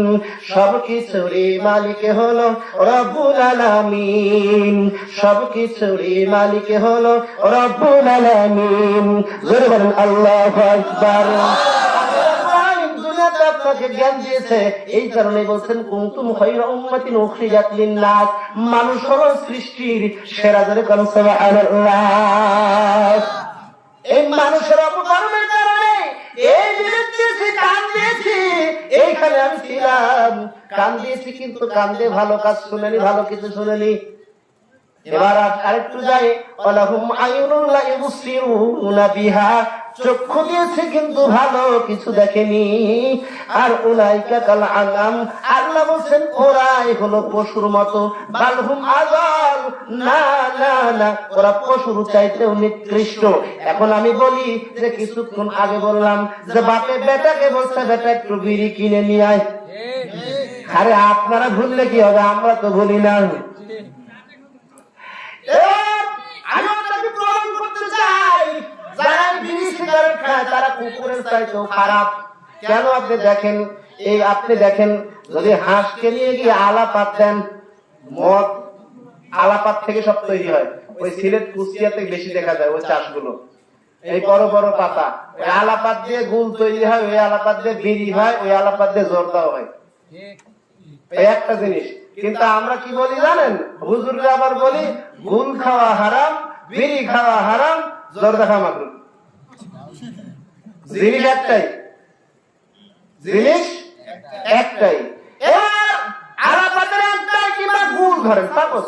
সবকিছুরই মালিক হলো রব্বুল আলামিন, সবকিছুরই মালিক হলো রব্বুল আলামিন। জোরে বলেন আল্লাহু আকবার। আপনাকে জ্ঞান দিয়েছে, এই কারণে বলছেন কুনতুম খায়রা উম্মাতিন উখরিজাত লিন-নাস, মানুষ হলো সৃষ্টির সেরা। জোরে বলেন সুবহানাল্লাহ। এই মানুষের অপকর্মের কারণে এই দিয়েছি, কান দিয়েছি, এইখানে আমি ছিলাম, কান দিয়েছি, কিন্তু কান দিয়ে ভালো কাজ শুনেনি, ভালো কিছু শুনেনি। এবার আরেকটু যাই, ওয়ালাহুম আয়ুনুন লা ইবসিরুনা বিহা, চক্ষু দিয়েছে কিন্তু ভালো কিছু দেখেনি। আর উলাইকা কাল আনাম, আল্লাহ বলেন ওরাই হলো পশুর মতো। বালহুম আযাল, না না না, ওরা পশুর চাইতেও নিকৃষ্ট। এখন আমি বলি যে কিছুক্ষণ আগে বললাম যে বাপে বেটাকে বলছে বেটা একটু বিড়ি কিনে নিয়ে আয়। আরে আপনারা ভুললে কি হবে, আমরা তো ভুলি না। আমি আপনাকে প্রমাণ করতে চাই, যারা বিড়ি সিগারেট খায় তারা কুকুরের চাইতেও খারাপ। কেন? আপনি দেখেন, এই আপনি দেখেন, যদি হাঁসকে নিয়ে গিয়ে আলাপাত দেন, মদ আলাপাত থেকে সব তৈরি হয়। ওই সিলেট কুষ্টিয়াতে বেশি দেখা যায় ওই চাষগুলো। এই বড় বড় পাতা, ওই আলাপাত দিয়ে গুল তৈরি হয়, ওই আলাপাত দিয়ে বিড়ি হয়, ওই আলাপাত দিয়ে জর্দা হয়, এই একটা জিনিস। কিন্তু আমরা কি বলি জানেন, হুজুররা আবার বলি গুল খাওয়া হারাম, বিড়ি খাওয়া হারাম, জর্দা খাওয়া মাকরুহ। জিনিস একটাই, জিনিস একটাই। এবার আলাপাতের একটাই কিংবা গুল ধরেন, সাপোজ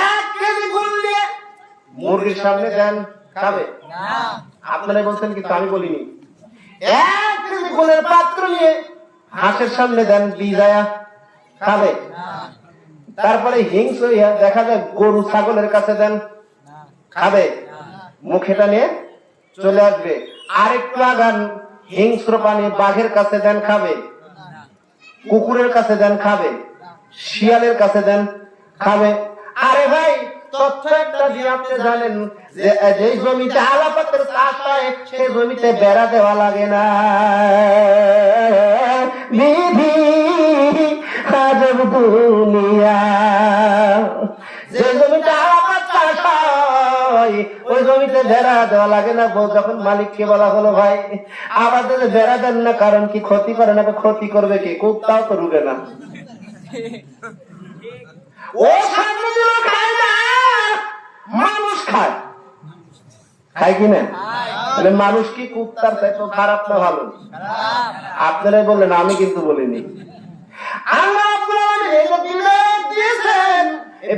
1 কেজি গুল দিয়ে মুরগির সামনে দেন, খাবে? আপনারা বলছেন কিন্তু আমি বলিনি। 1 কেজি গুলের পাত্র নিয়ে হাঁসের সামনে দেন, বিজায়া খাবে? তারপরে হিংস হইয়া দেখা যায় গরু ছাগলের কাছে দেন, খাবে? মুখেটা নিয়ে চলে আসবে। আরেকটু আগান, হিংস্র প্রাণী বাঘের কাছে দেন, খাবে? কুকুরের কাছে দেন, খাবে? শিয়ালের কাছে দেন, খাবে? আরে ভাই, তথ্য একটা দিয়ে আপনি জানেন যে যে জমিতে আলাপাতের চাষ হয় সেই জমিতে বেড়া দেওয়া লাগে না। বিধি আজব দুনিয়া, যে জমিতে আলাপাত চাষ হয় ওই জমিতে বেড়া দেওয়া লাগে না। যখন মালিককে বলা হলো ভাই আমাদের বেড়া দেন না, কারণ কি ক্ষতি করে না? ক্ষতি করবে কি? কুত্তাও তো রুবে না। ও সামনে দিল খায় না, মানুষ খায়, খায় কিনা? মানে মানুষ কি কুত্তার চাইতে খারাপ না ভালো? আপনারাই বললেন, আমি কিন্তু বলিনি। আল্লাহ বিবেক দিয়েছেন,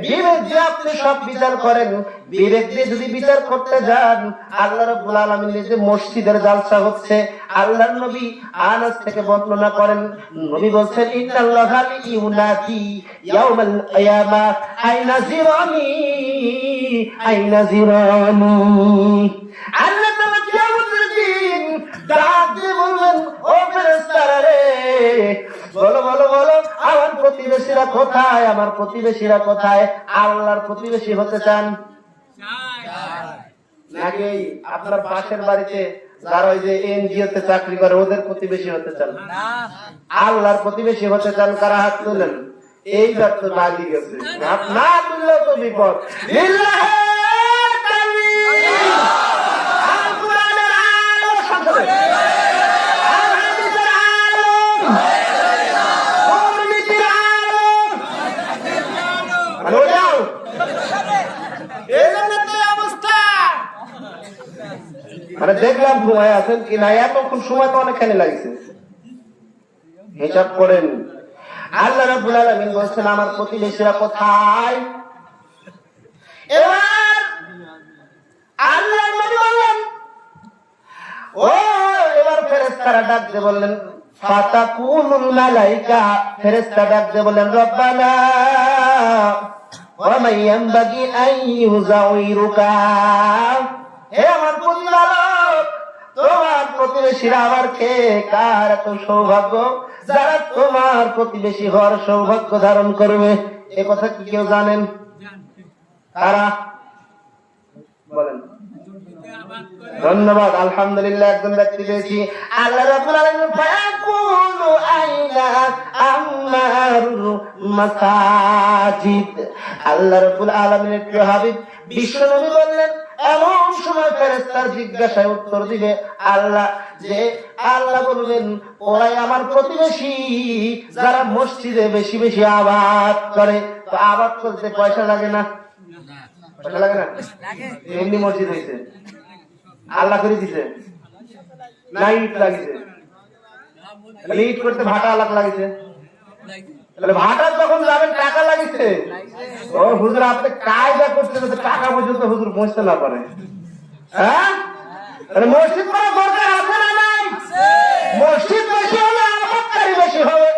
বিবেক দিয়ে আপনি সব বিচার করেন। বিবেক দিয়ে যদি বিচার করতে যান, আল্লাহ রাব্বুল আলামিন যে মসজিদের জালসা হচ্ছে, আল্লাহর নবী আনাস থেকে বর্ণনা করেন, নবী বলছেন ইন্নাল্লাহা ইউনাদি ইয়াউমাল কিয়ামা আইনা জিরানি আইনা জিরানি। আল্লাহ তাআলা কিয়ামতের দিন ডাক দিয়ে বলবেন, ও ফেরেশতারা রে, বলো বলো বলো, আমার প্রতিবেশীরা কোথায়? আমার প্রতিবেশীরা কোথায়? আল্লাহর প্রতিবেশী হতে চান নাকি আপনার পাশের বাড়িতে যারা ওই যে এনজিও তে চাকরি করে ওদের প্রতিবেশী হতে চান? আল্লাহর প্রতিবেশী হতে চান? কারা হাত তুলেন? এইবার তো বাজি গেছে, হাত না তুললেও তো বিপদ। মানে দেখলাম ঘুমায় আছেন কি না, এতক্ষণ সময় তো অনেকখানি লাগছে, হিসাব করেন। আল্লাহ রাব্বুল আলামিন বলছেন আমার প্রতিবেশীরা কোথায়? এবার আল্লাহ নবী বললেন, ও এবার ফেরেশতারা ডাক দিয়ে বললেন, ফাতাকুলুল মালাইকা, ফেরেশতা ডাক দিয়ে বললেন, রব্বানা ওয়া মান ইয়ানবাগি আন ইউযাউরুকা, হে আমার প্রতিপালক, তোমার প্রতিবেশীরা আবার কে? কার এত সৌভাগ্য যারা তোমার প্রতিবেশী হওয়ার সৌভাগ্য ধারণ করবে? এ কথা কি কেউ জানেন? কারা বলেন? ধন্যবাদ, আলহামদুলিল্লাহ, একজন ব্যক্তি পেয়েছি। আল্লাহ রাব্বুল আলামিন ফায়াকুলু আইনা আমারুল মাসাজিদ। আল্লাহ রাব্বুল আলামিনের প্রিয় হাবিব বিশ্ব নবী বললেন, এমন সময় ফেরেশতার জিজ্ঞাসায় উত্তর দিবে আল্লাহ, যে আল্লাহ বলবেন ওরাই আমার প্রতিবেশী যারা মসজিদে বেশি বেশি আবাদ করে। তো আবাদ করতে পয়সা লাগে না? পয়সা লাগে না? এমনি মসজিদ হয়েছে, আল্লাহ করে দিছে না ইট লাগিছে? ইট করতে ভাটা আলাদা লাগিছে, তাহলে ভাটা যখন যাবেন টাকা লাগিছে। ও হুজুর আপনি কায়দা করতে টাকা পর্যন্ত হুজুর পৌঁছতে না পারে, হ্যাঁ? মসজিদ করা দরকার আছে না নাই? মসজিদ বেশি হলে আবাদকারী বেশি হবে,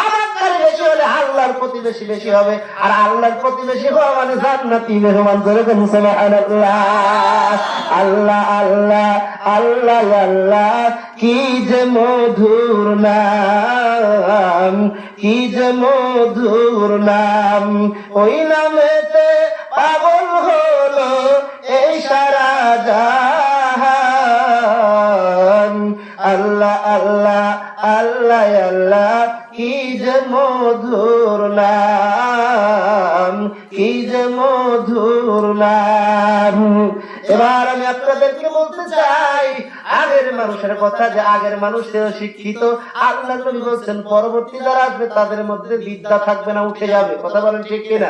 আবাদকারী বেশি হলে আল্লাহর প্রতিবেশী বেশি হবে, আর আল্লাহর প্রতিবেশী হওয়া মানে জান্নাতি মেহমান। ধরে সুবহানাল্লাহ, আল্লাহ আল্লাহ আল্লাহ আল্লাহ, কি যে মধুর নাম, কি যে মধুর নাম, ওই নামেতে পাগল হলো এই সারা জাহান। আল্লাহ আল্লাহ আল্লাহ আল্লাহ, কি যে মধুর নাম, কি যে মধুর নাম। এবার আমি আপনাদেরকে বলতে যায় আগের মানুষের কথা, যে আগের মানুষের শিক্ষিত। আল্লাহ নবী বলছেন পরবর্তী যারা আসবে তাদের মধ্যে বিদ্যা থাকবে না, উঠে যাবে। কথা বলেন ঠিক কিনা?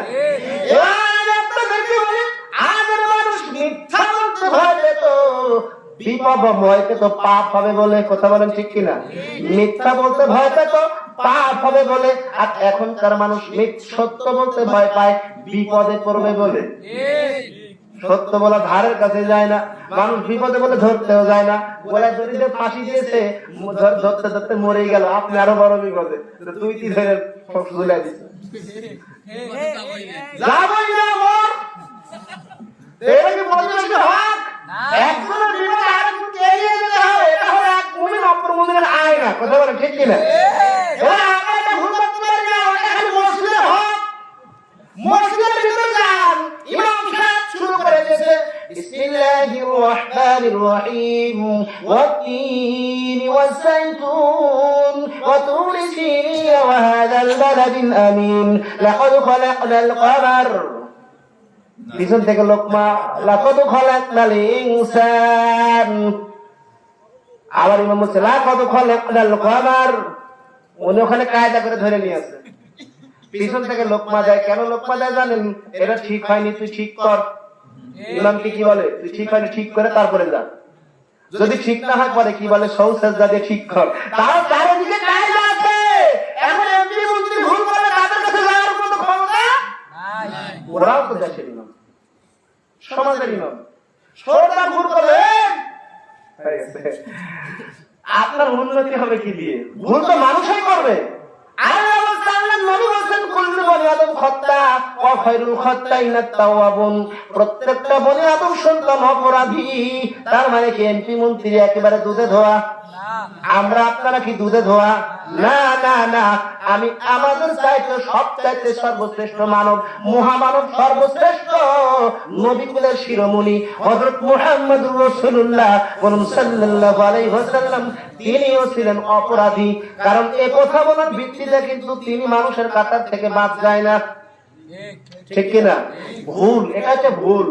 আগের মানুষ মিথ্যা বলতে ভয় পেত, বিপদ ভয় পেত পাপ হবে বলে। কথা বলেন ঠিক কিনা? মিথ্যা বলতে ভয় পেত, পাপ হবে বলে। আর এখনকার মানুষ সত্য বলতে ভয় পায়, বিপদে পড়বে বলে। সত্য বলা ধারের কাছে যায় না, মানুষ বিপদে বলে ধরতেও যায় না। গলায় দড়িতে ফাঁসি দিয়েছে, ধরতে ধরতে মরে গেল, আপনি আরো বড় বিপদে। তুই কি ধরে ঝুলাই দিস, যাবই না মর। এটা কি পরিবেশের হক? একজনের বিপদে আরেকজনকে এড়িয়ে যেতে হবে, এটা হলো এক মুমিন অপর মুমিনের আয়না। কথা বলেন ঠিক কিনা? এবার আমরা এটা ভুল করতে পারি না, ওটা খালি মসজিদের হক। মসজিদের ভিতরে যান, ইমাম সাহেব শুরু করে দিয়েছে বিসমিল্লাহির রহমানির রহিম, ওয়াত-তিন ওয়াজ-যাইতুন ওয়া তুরি সিনিন ওয়া হাযাল বালাদিল আমিন লাকাদ খালাকনাল কমার। পিছন থেকে লোকমা লাকাদ খালাকনাল ইনসান। আবার ইমাম বলছে লাকাদ খালাকনাল কমার। উনি ওখানে কায়দা করে ধরে নিয়ে আসে। পিছন থেকে লোকমা যায়। কেন লোকমা যায় জানেন? এটা ঠিক হয়নি, তুই ঠিক কর। ইমামকে কি বলে? তুই ঠিক হয়নি, ঠিক করে তারপরে যা। যদি ঠিক না হয় পরে কি বলে? সৌ সেজদা দিয়ে ঠিক কর। তার চারিদিকে কায়দা আছে। এখন এমপি মন্ত্রী ভুল করে, তাদের কাছে যাওয়ার কোনো ক্ষমতা নাই। ওরাও তো দেশের ইমাম, সমাজের ইমাম। সরকার ভুল করবে, আপনার উন্নতি হবে কি দিয়ে? ভুল তো মানুষই করবে। প্রত্যেকটা বনি আদম সন্তান অপরাধী। তার মানে কি এমপি মন্ত্রী একেবারে দুধে ধোয়া? আমরা আপনারা কি দুধে ধোয়া? না না না, আমি আমাদের চাইতে সব চাইতে সর্বশ্রেষ্ঠ মানব, মহামানব, সর্বশ্রেষ্ঠ নবী কুলের শিরোমণি হযরত মুহাম্মদুর রাসূলুল্লাহ সাল্লাল্লাহু আলাইহি ওয়াসাল্লাম, তিনিও ছিলেন অপরাধী। কারণ এই কথা বলার ভিত্তিতে কিন্তু তিনি মানুষের কাতার থেকে বাদ যায় না। ঠিক কিনা? ভুল, এটা হচ্ছে ভুল।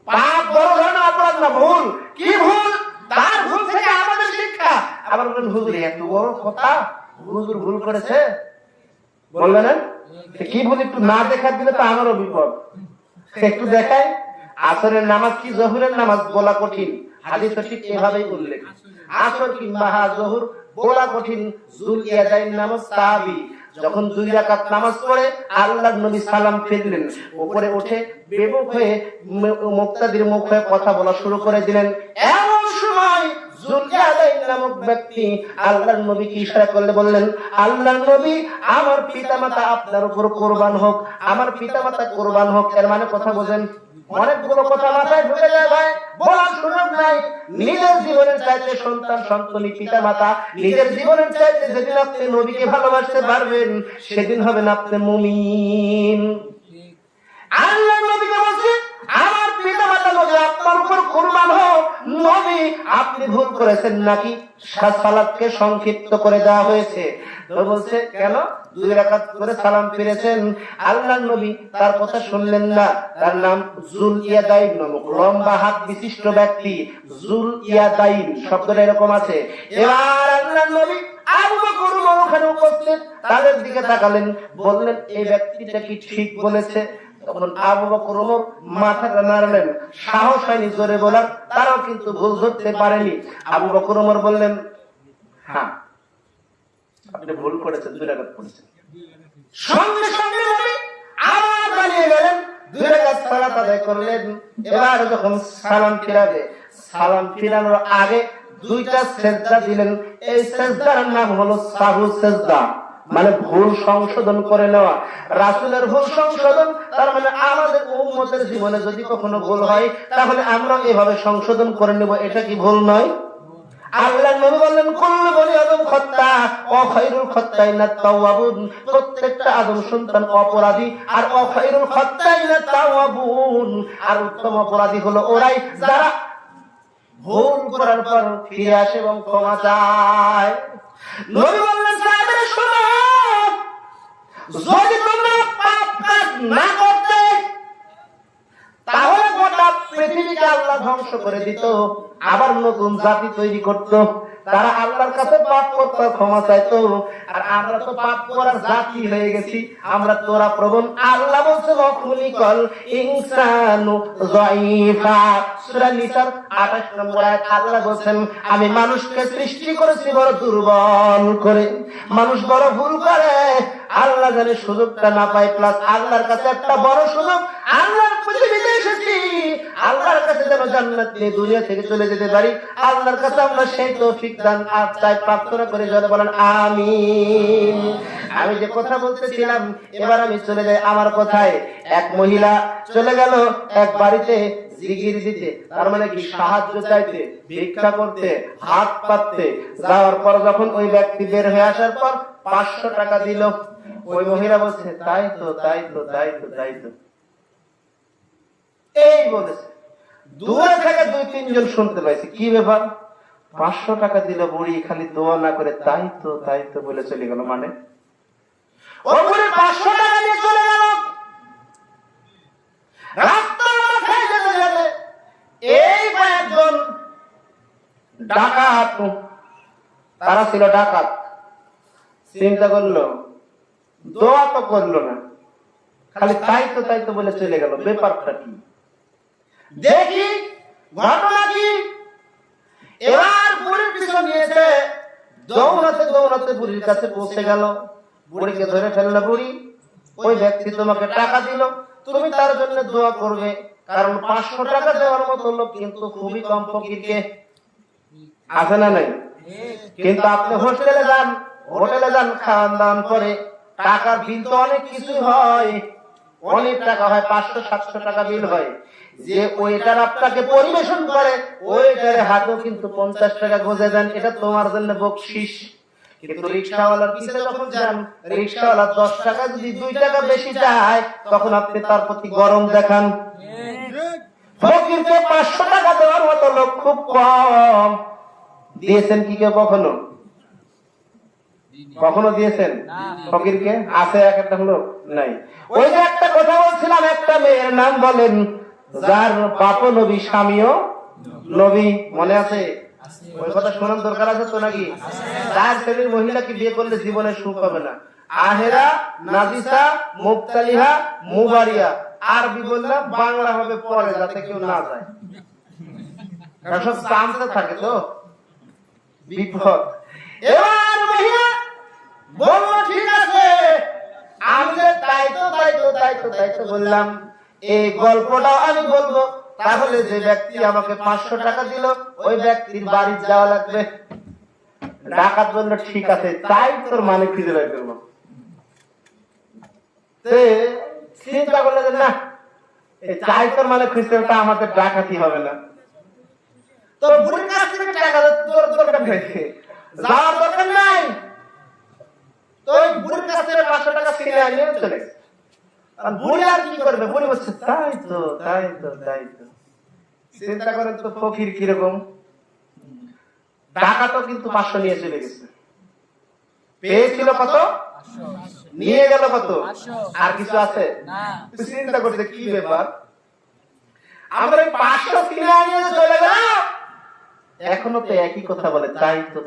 পাপ বড় ধরনের অপরাধ না, ভুল। কি ভুল? তার ভুল থেকে আমাদের শিক্ষা। আবার বলেন হুজুর এত বড় কথা, হুজুর ভুল করেছে বলবে না? কি ভুল একটু না দেখা দিলে তো আমারও বিপদ। একটু দেখাই। আসরের নামাজ কি জোহরের নামাজ বলা কঠিন? হাদিসে ঠিক এভাবেই উল্লেখ। আসর কিংবা জোহর বলা কঠিন। যুল ইয়াদাইন নামাজ সাহাবী যখন 2 রাকাত নামাজ পড়ে আল্লাহর নবী সালাম ফিরলেন, উপরে উঠে বেমুখ হয়ে মুক্তাদির মুখ হয়ে কথা বলা শুরু করে দিলেন। এমন সময় যুলয়াদাইন নামক ব্যক্তি আল্লাহর নবীকে ইশারা করলে বললেন, আল্লাহর নবী, আমার পিতামাতা আপনার উপর কুরবান হোক, আমার পিতামাতা কুরবান হোক। এর মানে কথা বোঝেন? অনেকগুলো কথা মাথায় ঢুকে যায় ভাই, বলার সুযোগ নাই। নিজের জীবনের চাইতে সন্তান, সন্ততি, পিতা মাতা, নিজের জীবনের চাইতে যেদিন আপনি নবীকে ভালোবাসতে পারবেন সেদিন হবেন আপনি মুমিন। আল্লাহ নবীকে বলছে, আমার পিতা মাতা নবী আপনার উপর কুরবান হোক। নবী, আপনি ভুল করেছেন নাকি? সালাতকে সংক্ষিপ্ত করে দেওয়া হয়েছে। তো বলছে কেন? 2 রাকাত করে সালাম ফিরেছেন। আল্লাহর নবী তার কথা শুনলেন না। তার নাম যুল ইয়াদাইন নামক লম্বা হাত বিশিষ্ট ব্যক্তি। যুল ইয়াদাইন শব্দটা এরকম আছে। এবার আল্লাহর নবী আবু বকর ওখানে উপস্থিত, তাদের দিকে তাকালেন, বললেন এই ব্যক্তিটা কি ঠিক বলেছে? তখন আবু বকর ওমর মাথাটা নাড়লেন, সাহস হয়নি জোরে বলার, তারাও কিন্তু ভুল ধরতে পারেনি। আবু বকর ওমর বললেন, হ্যাঁ আপনি ভুল করেছেন, 2 রাকাত পড়েছেন। সঙ্গে সঙ্গে নবী আবার দাঁড়িয়ে গেলেন, 2 রাকাত সালাত আদায় করলেন। এবার যখন সালাম ফিরাবে, সালাম ফিরানোর আগে 2টা সেজদা দিলেন। এই সেজদার নাম হলো সাহু সেজদা, মানে ভুল সংশোধন করে নেওয়া। রাসূলের ভুল সংশোধন, তার মানে আমাদের উম্মতের জীবনে যদি কখনো ভুল হয় তাহলে আমরা এভাবে সংশোধন করে নেব। এটা কি ভুল নয়? আল্লাহ নবী বললেন, কুল্লু বনি আদম খাত্তা ওয়া খায়রুল খাত্তাইনাত তাওয়াবুন। প্রত্যেকটা আদম সন্তান অপরাধী, আর ওয়া খায়রুল খাত্তাইনাত তাওয়াবুন, আর উত্তম অপরাধী হলো ওরাই যারা ভুল করার পর ফিরে আসে এবং ক্ষমা চায়। নবী বললেন, সাহাবারা শোনো, যদি তোমরা পাপ কাজ না করতে তাহলে গোটা পৃথিবীকে আল্লাহ ধ্বংস করে দিত, আবার নতুন জাতি তৈরি করত। তারা আল্লাহর কাছে পাপ করতে ক্ষমা চাইতো, আর আমরা তো পাপ করার জাতি হয়ে গেছি, আমরা তোরা প্রবণ। আল্লাহ বলছে খুলিকাল ইনসানু যায়ীফা, সূরা নিসার 28 নম্বর আয়াত। আল্লাহ বলেন আমি মানুষকে সৃষ্টি করেছি বড় দুর্বল করে। মানুষ বড় ভুল করে, আল্লাহ জানে সুযোগটা না পায়। প্লাস আল্লাহর কাছে একটা বড় সুযোগ, আল্লাহর পৃথিবীতে এসেছি, আল্লাহর কাছে যেন জান্নাত নিয়ে দুনিয়া থেকে চলে যেতে পারি। আল্লাহর কাছে আমরা সেই তৌফিক দান আর চাই, প্রার্থনা করে জোরে বলেন আমিন। আমি যে কথা বলতেছিলাম, এবার আমি চলে যাই আমার কথায়। এক মহিলা চলে গেল এক বাড়িতে জিগির দিতে, তার মানে কি সাহায্য চাইতে, ভিক্ষা করতে, হাত পাততে। যাওয়ার পর যখন ওই ব্যক্তি বের হয়ে আসার পর 500 টাকা দিল। ওই মহিলা বলছে তাই তো তাই তো তাই তো তাই তো, এই বলেছে। দূরে থেকে 2-3 জন শুনতে পাইছে, কি ব্যাপার 500 টাকা দিল বুড়ি, খালি দোয়া না করে তাই তো তাই তো বলে চলে গেল। মানে ও বুড়ি 500 টাকা নিয়ে চলে গেল। রাস্তার মাথায় যেতে যেতে এই কয়েকজন ডাকাত, তারা ছিল ডাকাত, চিন্তা করলো দোয়া তো করলো না, খালি তাই তো বলে চলে গেল। ব্যাপারটা কি দেখি, ঘটনা কি? এবার বুড়ির পিছন নিয়েছে, দৌড়াতে দৌড়াতে বুড়ির কাছে পৌঁছে গেল। বুড়িকে ধরে ফেললো। বুড়ি, ওই ব্যক্তি তোমাকে টাকা দিল, তুমি তার জন্য দোয়া করবে, কারণ 500 টাকা দেওয়ার মতো লোক কিন্তু খুবই কম ফকিরকে আছে না নাই? কিন্তু আপনি হোটেলে যান, খাওয়ান দাওয়ান করে, টাকার বিল তো অনেক কিছু হয়, অনেক টাকা হয়, 500-700 টাকা বিল হয়। যে ওইটার আপনাকে পরিবেশন করে, ওইটার হাতেও কিন্তু 50 টাকা গোজে দেন, এটা তোমার জন্য বকশিস। কিন্তু রিকশাওয়ালার পিছনে যখন যান, রিকশাওয়ালা 10 টাকা যদি 2 টাকা বেশি চায়, তখন আপনি তার প্রতি গরম দেখান। ফকিরকে 500 টাকা দেওয়ার মতো লোক খুব কম। দিয়েছেন কি কেউ কখনো? কখনো দিয়েছেন ফকিরকে? আছে একটা লোক? নাই। ওই যে একটা কথা বলছিলাম, একটা মেয়ের নাম বলেন যার বাপও নবী, স্বামীও নবী, মনে আছে? ওই কথা শোনার দরকার আছে তো নাকি? তার শ্রেণীর মহিলাকে বিয়ে করলে জীবনে সুখ হবে না। আহেরা, নাজিসা, মুবতালিহা, মুবারিয়া, আরবি বললাম, বাংলা হবে পরে, যাতে কেউ না যায়। সব চান্সে থাকে তো বিপদ। এবার মহিলা বলল ঠিক আছে, আমি তাই তো বললাম, এই গল্পটাও আমি বলবো, তাহলে যে ব্যক্তি আমাকে 500 টাকা দিল, ওই ব্যক্তির বাড়ি যাওয়া লাগবে। ডাকাত বলল ঠিক আছে, তাই তোর মানে খুঁজে বের করবো। চিন্তা করলে যে না, তাই তোর মানে খুঁজতে আমাদের ডাকাতি হবে না। তো বুড়ির কাছ থেকে টাকা তোর দরকার হয়েছে, যাওয়ার দরকার নাই। তো ওই বুড়ির কাছ থেকে 500 টাকা ছিনে আনিয়ে চলে গেছে। বুড়ি আর কি করবে? বুড়ি বলছে তাই তো। চিন্তা করেন তো ফকির কিরকম। টাকা তো কিন্তু 500 নিয়ে চলে গেছে। পেয়েছিল কত? নিয়ে গেল কত? আর কিছু আছে? চিন্তা করতে কি ব্যাপার, আমরা 500 কিনে আনিয়ে চলে গেল, এখনো তো একই কথা বলে তাই তো।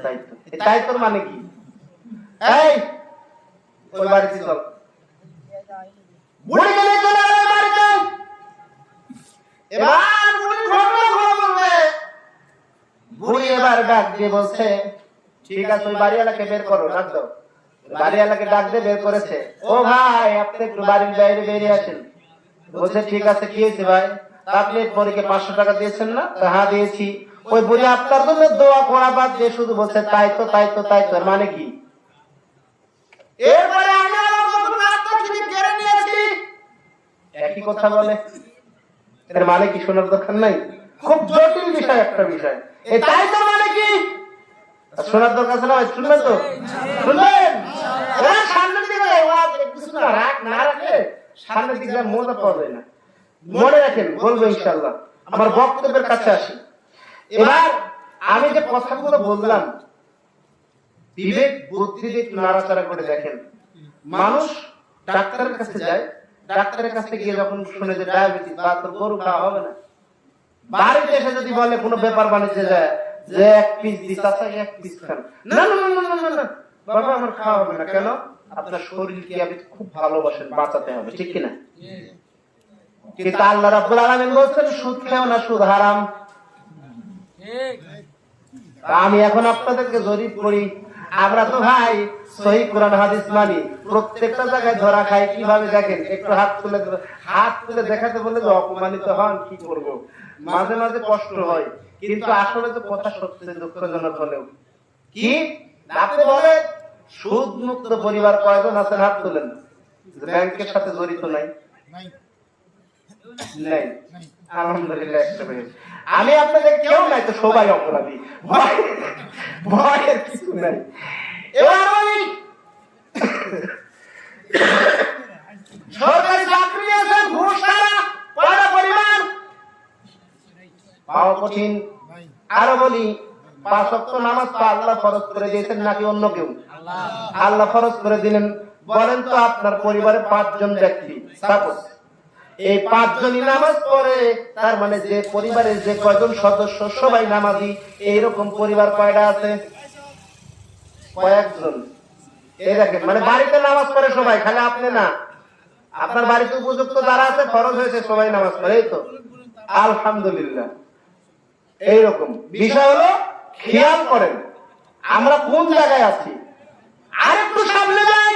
তাই তোর মানে কি? এই ওই বাড়িতে চল। বুড়ি গেলে চলে গেল বাড়িতে। এবার বুড়ি ঘটনা বলবে। বুড়ি এবার ডাক দিয়ে বলছে ঠিক আছে, ওই বাড়িওয়ালাকে বের করো, ডাক দাও। বাড়িওয়ালাকে ডাক দিয়ে বের করেছে। ও ভাই, আপনি একটু বাড়ির বাইরে বেরিয়ে আসেন। বলছে ঠিক আছে, কি হয়েছে ভাই? আপনি বুড়িকে 500 টাকা দিয়েছেন না? হ্যাঁ দিয়েছি। ওই বুড়ি আপনার জন্য দোয়া করা বাদ দিয়ে শুধু বলছে তাই তো। মানে কি? এরপরে আমি কেড়ে নিয়েছি, একই কথা বলে। এর মানে কি শোনার দরকার নাই? খুব জটিল বিষয়, একটা বিষয়। এই তাই তো মানে কি শোনার দরকার আছে না? শুনবেন তো? শুনবেন? সামনের দিকে কিছু না রাখলে সামনের দিকে মজা পাওয়া যায় না। মনে রাখেন, বলবো ইনশাল্লাহ। আমার বক্তব্যের কাছে আসি। এবার আমি যে কথাগুলো বললাম, বিবেক বুদ্ধি দিয়ে একটু নাড়াচাড়া করে দেখেন। মানুষ ডাক্তারের কাছে যায়, ডাক্তারের কাছে গিয়ে যখন শুনে যে ডায়াবেটিস বা তোর গরু খাওয়া হবে না, বাড়িতে এসে যদি বলে কোনো ব্যাপার বাণিজ্যে যায় যে এক পিস দিস আছে, এক পিস খান, না না না না না না বাবা আমার খাওয়া হবে না। কেন? আপনার শরীরকে আপনি খুব ভালোবাসেন, বাঁচাতে হবে, ঠিক কিনা? কিন্তু আল্লাহ রাব্বুল আলামিন বলছেন সুদ খেও না, সুদ হারাম। আমি এখন আপনাদেরকে জরিপ করি, আমরা তো ভাই সহিহ কোরআন হাদিস মানি, প্রত্যেকটা জায়গায় ধরা খাই। কিভাবে দেখেন, একটু হাত তুলে দেখাতে বলে যে অপমানিত হন, কি করব, মাঝে মাঝে কষ্ট হয়, কিন্তু আসলে যে কথা সত্যি দুঃখজনক হলেও কি আপনি বলেন সুদ মুক্ত পরিবার কয়জন আছেন? হাত তোলেন। ব্যাংকের সাথে জড়িত নাই? নাই, আলহামদুলিল্লাহ। আমি আপনাদের কেউ নাই তো সবাই অপরাধী, ভয়ের কিছু নাই। এবার আমি সরকারি চাকরি নিয়েছেন, ঘুষ ছাড়া কয়টা পরিবার পাওয়া কঠিন। আরো বলি, 5 ওয়াক্ত নামাজ তো আল্লাহ ফরজ করে দিয়েছেন নাকি অন্য কেউ? আল্লাহ ফরজ করে দিলেন। বলেন তো আপনার পরিবারে 5 জন ব্যক্তি, সাপোজ এই 5 জনই নামাজ পড়ে, তার মানে যে পরিবারের যে কয়জন সদস্য সবাই নামাজি, এইরকম পরিবার কয়টা আছে? কয়েকজন। এই দেখেন, মানে বাড়িতে নামাজ পড়ে সবাই, খালি আপনি না, আপনার বাড়িতে উপযুক্ত যারা আছে ফরজ হয়েছে সবাই নামাজ পড়ে, এই তো আলহামদুলিল্লাহ। এইরকম বিষয় হলো, খেয়াল করেন আমরা কোন জায়গায় আছি। আরেকটু সামনে যাই,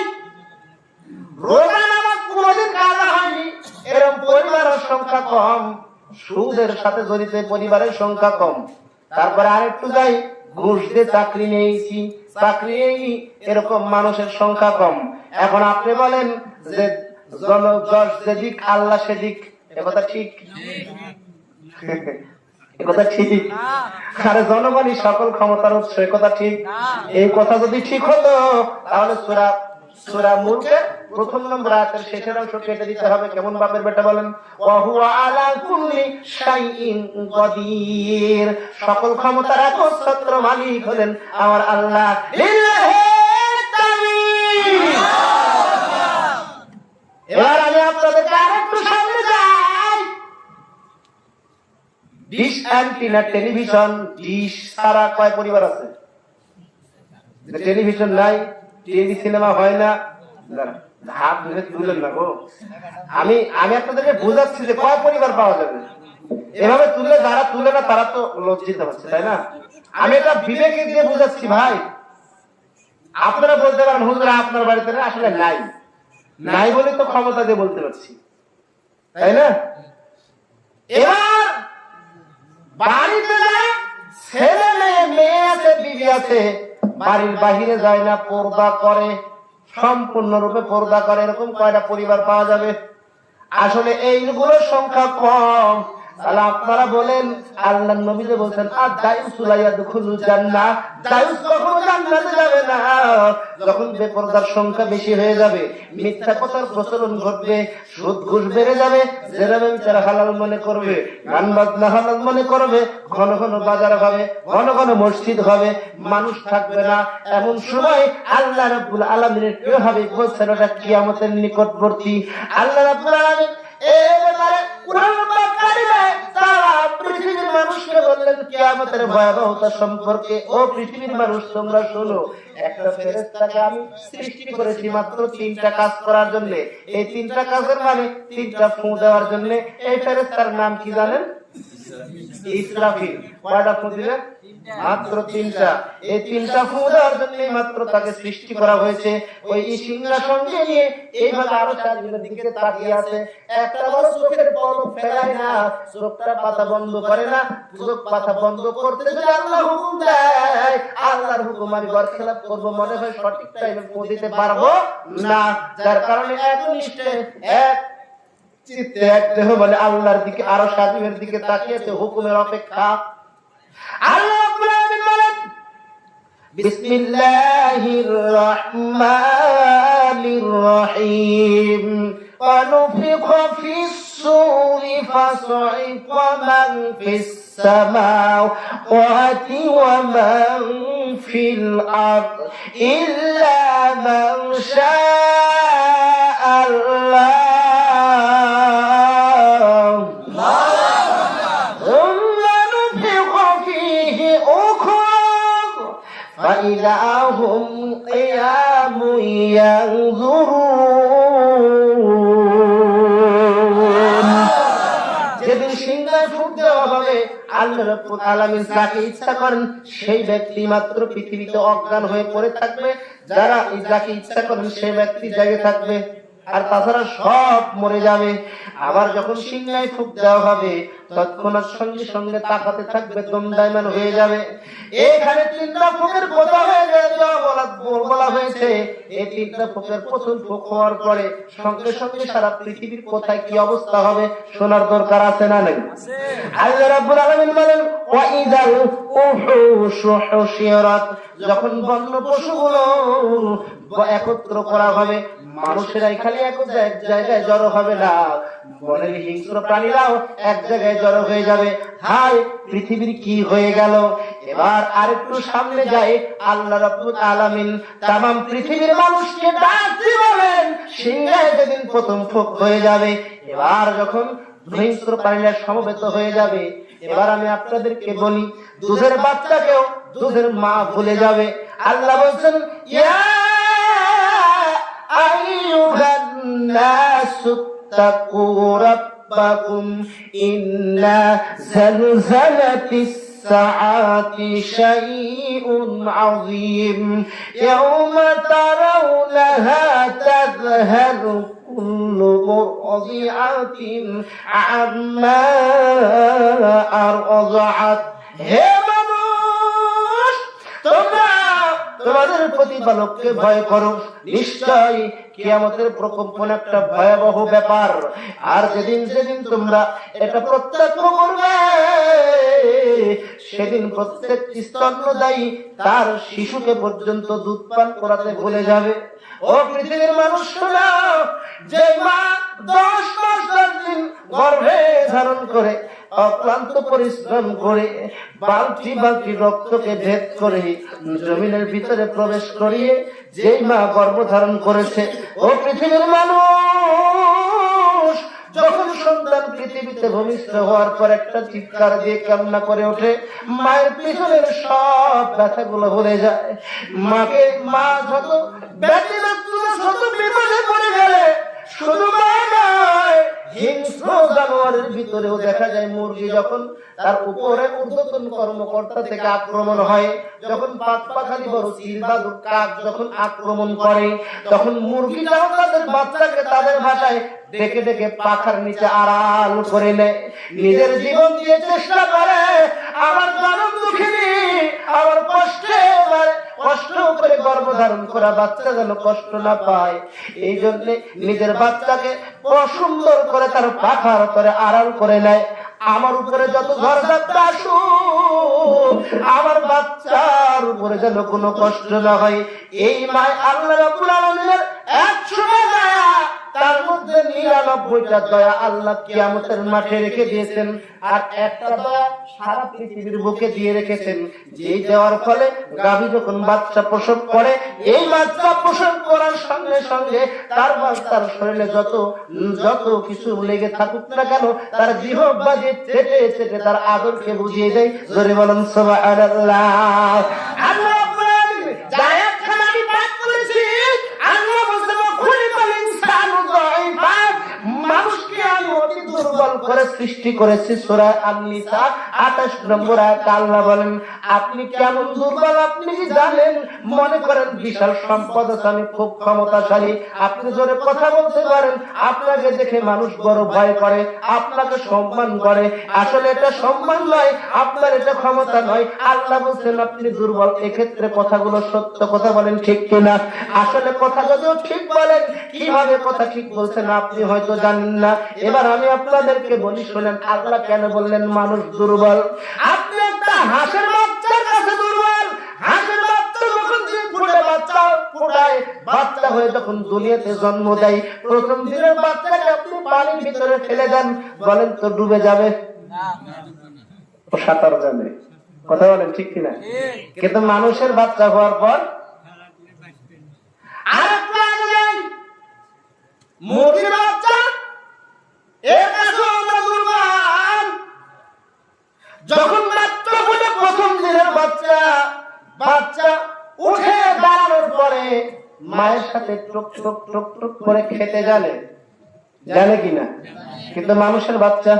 রোজা নামাজ কোনদিন কাজা হয়নি, এরকম পরিবারের সংখ্যা কম, সুদের সাথে জড়িত পরিবারের সংখ্যা কম। তারপরে আরেকটু যাই, ঘুষ দিয়ে চাকরি নিয়েছি, চাকরি নেই, এরকম মানুষের সংখ্যা কম। এখন আপনি বলেন যে জনযশ যেদিক আল্লাহ সেদিক, একথা ঠিক? একথা ঠিক? আরে জনগণই সকল ক্ষমতার উৎস, একথা ঠিক? এই কথা যদি ঠিক হতো তাহলে সূরা মুলকের 1 নম্বর আয়াতের শেষের অংশ কেটে দিতে হবে। কেমন বাপের বেটা বলেন? ওয়া হুয়া আলা কুল্লি শাইইন কাদির, সকল ক্ষমতার একচ্ছত্র মালিক হলেন আমার আল্লাহ। লিল্লাহি তাকবীর। এবার আমি আপনাদেরকে আরেকটু সামনে যাই। ডিশ অ্যান্টিনা টেলিভিশন, ডিশ ছাড়া কয় পরিবার আছে? টেলিভিশন নাই, টিভি সিনেমা হয় না, হাত ধরে তুলেন না গো। আমি আপনাদেরকে বুঝাচ্ছি যে কয় পরিবার পাওয়া যাবে। এভাবে তুলে যারা তুলে না তারা তো লজ্জিত হচ্ছে, তাই না? আমি এটা বিবেকে দিয়ে বুঝাচ্ছি ভাই। আপনারা বলতে পারেন হুজুর আপনার বাড়িতে না, আসলে নাই, নাই বলে তো ক্ষমতা দিয়ে বলতে পারছি, তাই না? এবার বাড়িতে যায় ছেলে মেয়ে আছে, বিবি আছে, বাড়ির বাহিরে যায় না, পর্দা করে, সম্পূর্ণরূপে পর্দা করে, এরকম কয়টা পরিবার পাওয়া যাবে? আসলে এইগুলোর সংখ্যা কম। তাহলে আপনারা বলেন, আল্লাহর নবী যে বলছেন আদ-দায়ুসু লা ইয়াদখুলুল জান্নাহ, দায়ুস কখনো জান্নাতে যাবে না। যখন বেপরদার সংখ্যা বেশি হয়ে যাবে, মিথ্যা কথার প্রচলন ঘটবে, সুদ ঘুষ বেড়ে যাবে, জেনা ব্যভিচার হালাল মনে করবে, গান বাজনা হালাল মনে করবে, ঘন ঘন বাজার হবে, ঘন ঘন মসজিদ হবে, মানুষ থাকবে না। এমন সময় আল্লাহ রাব্বুল আলামিনের প্রিয় হাবিব বলছেন ওটা কিয়ামতের নিকটবর্তী। আল্লাহ রাব্বুল আলামিন পৃথিবীর মানুষকে বললেন কিয়ামতের ভয়াবহতা সম্পর্কে, ও পৃথিবীর মানুষ তোমরা শোনো, একটা ফেরেশতাকে আমি সৃষ্টি করেছি মাত্র 3টা কাজ করার জন্য। এই 3টা কাজের মানে 3টা ফু দেওয়ার জন্য। এই ফেরেশতার নাম কি জানেন? ইসরাফিল। কয়টা ফু দিলেন? মাত্র 3টা। এই 3টা ফু দেওয়ার জন্য মাত্র তাকে সৃষ্টি করা হয়েছে। ওই ইশিংরা সঙ্গে নিয়ে এইভাবে আরো চারদিকের দিকে তাকিয়ে আছে, একটা বড় চোখের পলক ফেলায় না, চোখটা পাতা বন্ধ করে না। চোখ পাতা বন্ধ করতে যদি আল্লাহ হুকুম দেয়, আল্লাহর হুকুম আমি বরখেলাপ করবো, মনে হয় সঠিক টাইমে ফু দিতে পারবো না। যার কারণে এত নিষ্ঠে এক চিত্তে এক দেহ বলে আল্লাহর দিকে, আরো সাজিমের দিকে তাকিয়েছে, হুকুমের অপেক্ষা। আল্লাহ রাব্বুল আলামিন বলেন বিসমিল্লাহির রহমানির রহিম ওয়া নুফিখা ফিস সূরি ফাসঈকা মান ফিস সামাওয়াতি ওয়া মান ফিল আরদ ইল্লা মান শাআ আল্লাহ। قيام ينظرون যেদিন সিংহায় ফুঁক দেওয়া হবে আল্লাহ রাব্বুল আলামিন যাকে ইচ্ছা করেন সেই ব্যক্তি মাত্র পৃথিবীতে অজ্ঞান হয়ে পড়ে থাকবে, যারা যাকে ইচ্ছা করেন সেই ব্যক্তি জেগে থাকবে, আর তাছাড়া সব মরে যাবে। আবার যখন সিংহায় ফুঁক দেওয়া হবে তৎক্ষণাৎ সঙ্গে সঙ্গে তাকাতে থাকবে, দণ্ডায়মান হয়ে যাবে। এখানে তিনটা ফুঁকের কথা হয়ে বলা হয়েছে। এই তিনটা ফুঁকের প্রথম ফুঁক হওয়ার পরে সঙ্গে সঙ্গে সারা পৃথিবীর কোথায় কি অবস্থা হবে শোনার দরকার আছে না নাই? আল্লাহ রাব্বুল আলামিন বলেন ওয়াইদাল উহুশু হুশিরাত, যখন বন্য পশুগুলো একত্র করা হবে, মানুষেরাই খালি এক জায়গায় জড়ো হবে না, বনের হিংস্র প্রাণীরাও এক জায়গায় জড়ো হয়ে যাবে। হায় পৃথিবীর কি হয়ে গেল! এবার আরেকটু সামনে যাই, আল্লাহ রাব্বুল আলামিন তামাম পৃথিবীর মানুষকে ডাক দিয়ে বলেন সিংহায় যেদিন প্রথম ফুঁক হয়ে যাবে, এবার যখন হিংস্র প্রাণীরা সমবেত হয়ে যাবে, এবার আমি আপনাদেরকে বলি দুধের বাচ্চাকেও দুধের মা ভুলে যাবে। আল্লাহ বলছেন ইয়া আইয়ুহান নাসু তাকু রাব্বাকুম ইন্না জালজালাতিস সাআতি শাইউন আযীম ইয়াওমা তারাউনাহা তাযহালু কুল্লু মুরদিআতিন আম্মা আরযাত। হে মানুষ, তোমরা তোমাদের প্রতিপালককে ভয় করো, নিশ্চয় কিয়ামতের প্রকম্পন একটা ভয়াবহ ব্যাপার। আর যেদিন যেদিন তোমরা এটা প্রত্যক্ষ করবে সেদিন প্রত্যেক স্তন্যদায়ী তার শিশুকে পর্যন্ত দুধ পান করাতে ভুলে যাবে। ও পৃথিবীর মানুষ শোনো, যে মা 10 মাস 10 দিন গর্ভে ধারণ করে অক্লান্ত পরিশ্রম করে বালতি বালতি রক্তকে ভেদ করে জমিনের ভিতরে প্রবেশ করিয়ে যেই মা গর্ভ ধারণ করেছে, ও পৃথিবীর মানুষ, যখন সন্তান পৃথিবীতে ভূমিষ্ঠ হওয়ার পর একটা চিৎকার দিয়ে কান্না করে ওঠে, মায়ের পিছনের সব ব্যথাগুলো ভুলে যায়। মা যত শত বিপদে পড়ে গেলে শুধু মা নয়, হিংস্র জানোয়ারের ভিতরেও দেখা যায় মুরগি যখন তার উপরে ঊর্ধ্বতন কর্মকর্তা থেকে আক্রমণ হয়, যখন পাখালি বড় চিল বা কাক যখন আক্রমণ করে, তখন মুরগিটাও তাদের বাচ্চাকে তাদের ভাষায় ডেকে ডেকে পাখার নিচে আড়াল করে নেয়, নিজের জীবন দিয়ে চেষ্টা করে আমার জনম দুঃখিনী, আমার কষ্ট করে গর্ভধারণ করা বাচ্চা যেন কষ্ট না পায়, এই জন্য নিজের বাচ্চাকে অসুন্দর করে তার পাখার উপরে আড়াল করে নেয়। আমার উপরে যত ঝড় ঝাপটা আসুক, আমার বাচ্চার উপরে যেন কোনো কষ্ট না হয়, এই মায় আল্লাহ রাব্বুল আলামিনের 100টা দয়া, তার মধ্যে 99টা দয়া আল্লাহ কিয়ামতের মাঠে রেখে দিয়েছেন, আর একটা দয়া সারা পৃথিবীর বুকে দিয়ে রেখেছেন, যেই দেওয়ার ফলে গাভী যখন বাচ্চা প্রসব করে, এই বাচ্চা প্রসব করার সঙ্গে সঙ্গে তার বাচ্চার শরীরে যত কিছু লেগে থাকুক না কেন, তার জিহ্বা দিয়ে চেটে চেটে তার আদরকে বুঝিয়ে দেয়। জোরে বলেন সুবহানাল্লাহ। আল্লাহ রাব্বুল আলামিন দায়াতখানা আমি পাঠ করেছি, আল্লাহ বলেন খুলিকাল ইনসানু যায়ফা, মানুষকে আমি অতি দুর্বল করে সৃষ্টি করেছি। সূরা আন-নিসা 28 নম্বর আয়াতে আল্লাহ বলেন আপনি কেমন দুর্বল আপনি কি জানেন? মনে করেন বিশাল সম্পদ আছে, আমি খুব ক্ষমতাশালী, আপনি জোরে কথা বলতে পারেন, আপনাকে দেখে মানুষ বড় ভয় করে, আপনাকে সম্মান করে, আসলে এটা সম্মান নয়, আপনার এটা ক্ষমতা নয়। আল্লাহ বলছেন আপনি দুর্বল। এক্ষেত্রে কথাগুলো সত্য কথা বলেন, ঠিক কিনা? আসলে কথা যদিও ঠিক বলেন, কিভাবে কথা ঠিক বলছেন আপনি হয়তো জানেন না। এবার আমি আপনাদেরকে বলি শোনেন, আল্লাহ কেন বললেন মানুষ দুর্বল? আপনি একটা হাঁসের বাচ্চার কাছে দুর্বল। হাঁসের বাচ্চা যখন বাচ্চা হয়ে যখন দুনিয়াতে জন্ম দেয়, প্রথম দিনের বাচ্চাকে আপনি পানির ভিতরে ফেলে দেন, বলেন তো ডুবে যাবে? ও সাঁতার জানে, কথা বলেন ঠিক কিনা? কিন্তু মানুষের বাচ্চা হওয়ার পর মুরগির বাচ্চা, এর কাছেও আমরা দুর্বল। যখন বাচ্চা হলে প্রথম দিনের বাচ্চা উঠে দাঁড়ানোর পরে জানে মায়ের সাথে টুক টুক টুক টুক করে খেতে জানে, জানে কিনা? কিন্তু মানুষের বাচ্চা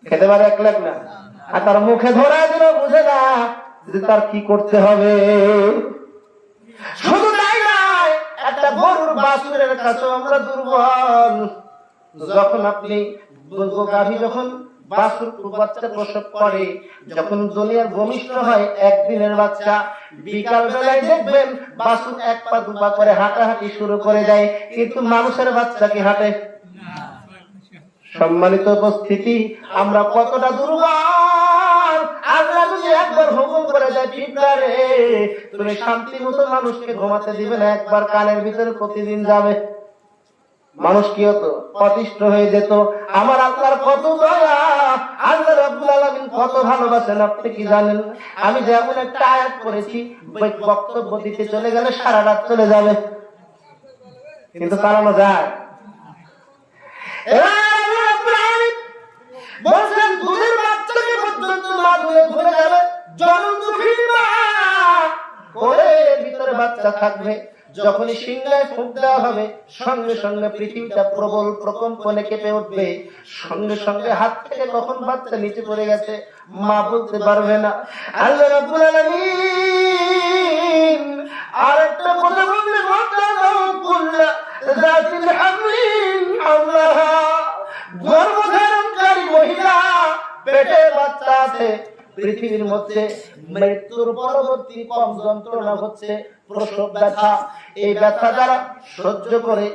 খেতে পারে এক লাখ না, আর তার মুখে ধরা দিল বুঝে না যে তার কি করতে হবে। শুধু তাই নয়, একটা গরুর বাছুরের কাছে আমরা দুর্বল। যখন আপনি গাভী যখন বাছুর বাচ্চা প্রসব করে, যখন দুনিয়ার ভূমিষ্ঠ হয় একদিনের বাচ্চা, বিকাল বেলায় দেখবেন বাছুর এক পা দুপা করে হাঁটাহাঁটি শুরু করে দেয়, কিন্তু মানুষের বাচ্চা কি হাঁটে? সম্মানিত উপস্থিতি, আমরা কতটা দুর্বল। আল্লাহ যদি একবার হুকুম করে দেয় পিঁপড়ারে তুমি শান্তি মতো মানুষকে ঘুমাতে দিবে না, একবার কানের ভিতরে প্রতিদিন যাবে, মানুষ কি হতো? অতিষ্ঠ হয়ে যেত। আমার আল্লাহর কত দয়া, আল্লাহ রাব্বুল আলামিন কত ভালোবাসেন আপনি কি জানেন? আমি যেমন একটা আয়াত পড়েছি, বক্তব্য দিতে চলে গেলে সারা রাত চলে যাবে, কিন্তু চালানো যায়। বলছেন দুধের বাচ্চাকে পর্যন্ত মা দুধে ভরে যাবে, জনম দুঃখী মা করে ভিতরে বাচ্চা থাকবে। যখনই সিংহায় ফুঁক দেওয়া হবে সঙ্গে সঙ্গে পৃথিবীটা প্রবল প্রকম্পনে কেঁপে উঠবে, সঙ্গে সঙ্গে হাত থেকে কখন বাচ্চা নিচে পড়ে গেছে মা বলতে পারবে না। আল্লাহ রাব্বুল আলামিন আরেকটা কথা বললে গর্ভধারণকারী মহিলা পেটে বাচ্চা আছে, পৃথিবীর মধ্যে মৃত্যুর পরবর্তী কম যন্ত্রণা হচ্ছে প্রসব ব্যথা। এই ব্যথা যারা সহ্য করে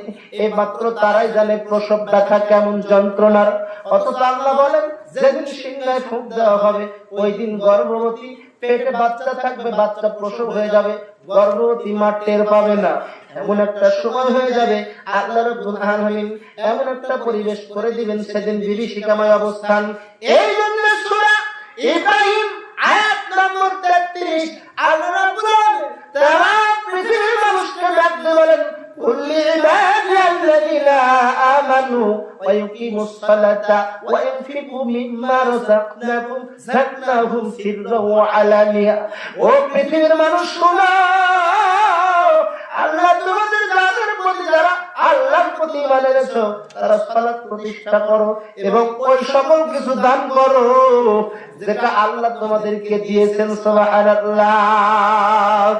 এই মাত্র তারাই জানে প্রসব ব্যথা কেমন যন্ত্রণার। অথচ আল্লাহ বলেন যেদিন সিংহায় ফুঁক দেওয়া হবে ওই দিন গর্ভবতী পেটে বাচ্চা থাকবে, বাচ্চা প্রসব হয়ে যাবে, গর্ভবতী মা টের পাবে না। এমন একটা সময় হয়ে যাবে আল্লাহ রাব্বুল আলামিন এমন একটা পরিবেশ করে দিবেন সেদিন বিভীষিকাময় অবস্থান। এই জন্য সূরা ইব্রাহিম আয়াত নম্বর 33 আল্লাহ রাব্বুল আলামিন তারা পৃথিবীর মানুষকে ডাকতে বলেন কুল্লি ইবাদিয়াল্লাযিনা আমানু ওয়া ইউকিমুস সালাতা ওয়া ইনফিকু মিম্মা রাযাকনাহুম যাকনাহুম সিররাও ওয়া আলানিয়া। ও পৃথিবীর মানুষ শোনো, আল্লাহ তোমাদের যাদের প্রতি যারা আল্লাহর প্রতি ঈমান এনেছো তারা সালাত প্রতিষ্ঠা করো এবং ওই সকল কিছু দান করো যেটা আল্লাহ তোমাদেরকে দিয়েছেন। সুবহানাল্লাহ।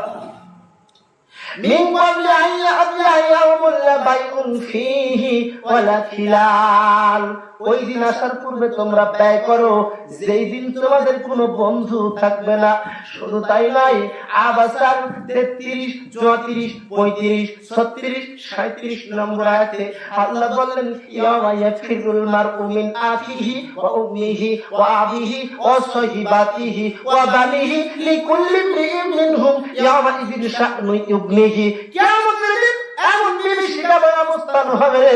মিন ক্বাবলি আন ইয়াতিয়া ইয়াউমুন লা বাইউন ফীহি ওয়ালা খিলাল। ওই দিন আসার পূর্বে তোমরা ব্যয় করো যেই দিন তোমাদের কোনো বন্ধু থাকবে না। শুধু তাই নয়, আবাসার 33, 34, 35, 36, 37 নম্বর আয়াতে আল্লাহ বললেন ইয়াওমা ইয়াফিরুল মারউ মিন আখিহি ওয়া উম্মিহি ওয়া আবিহি ওয়া সাহিবাতিহি ওয়া বানিহি লিকুল্লি ইমরিইন মিনহুম ইয়াওমা ইযিন শা'নুন ইউগনিহি। কিয়ামতের দিন এমন বিভীষিকাময় অবস্থান হবে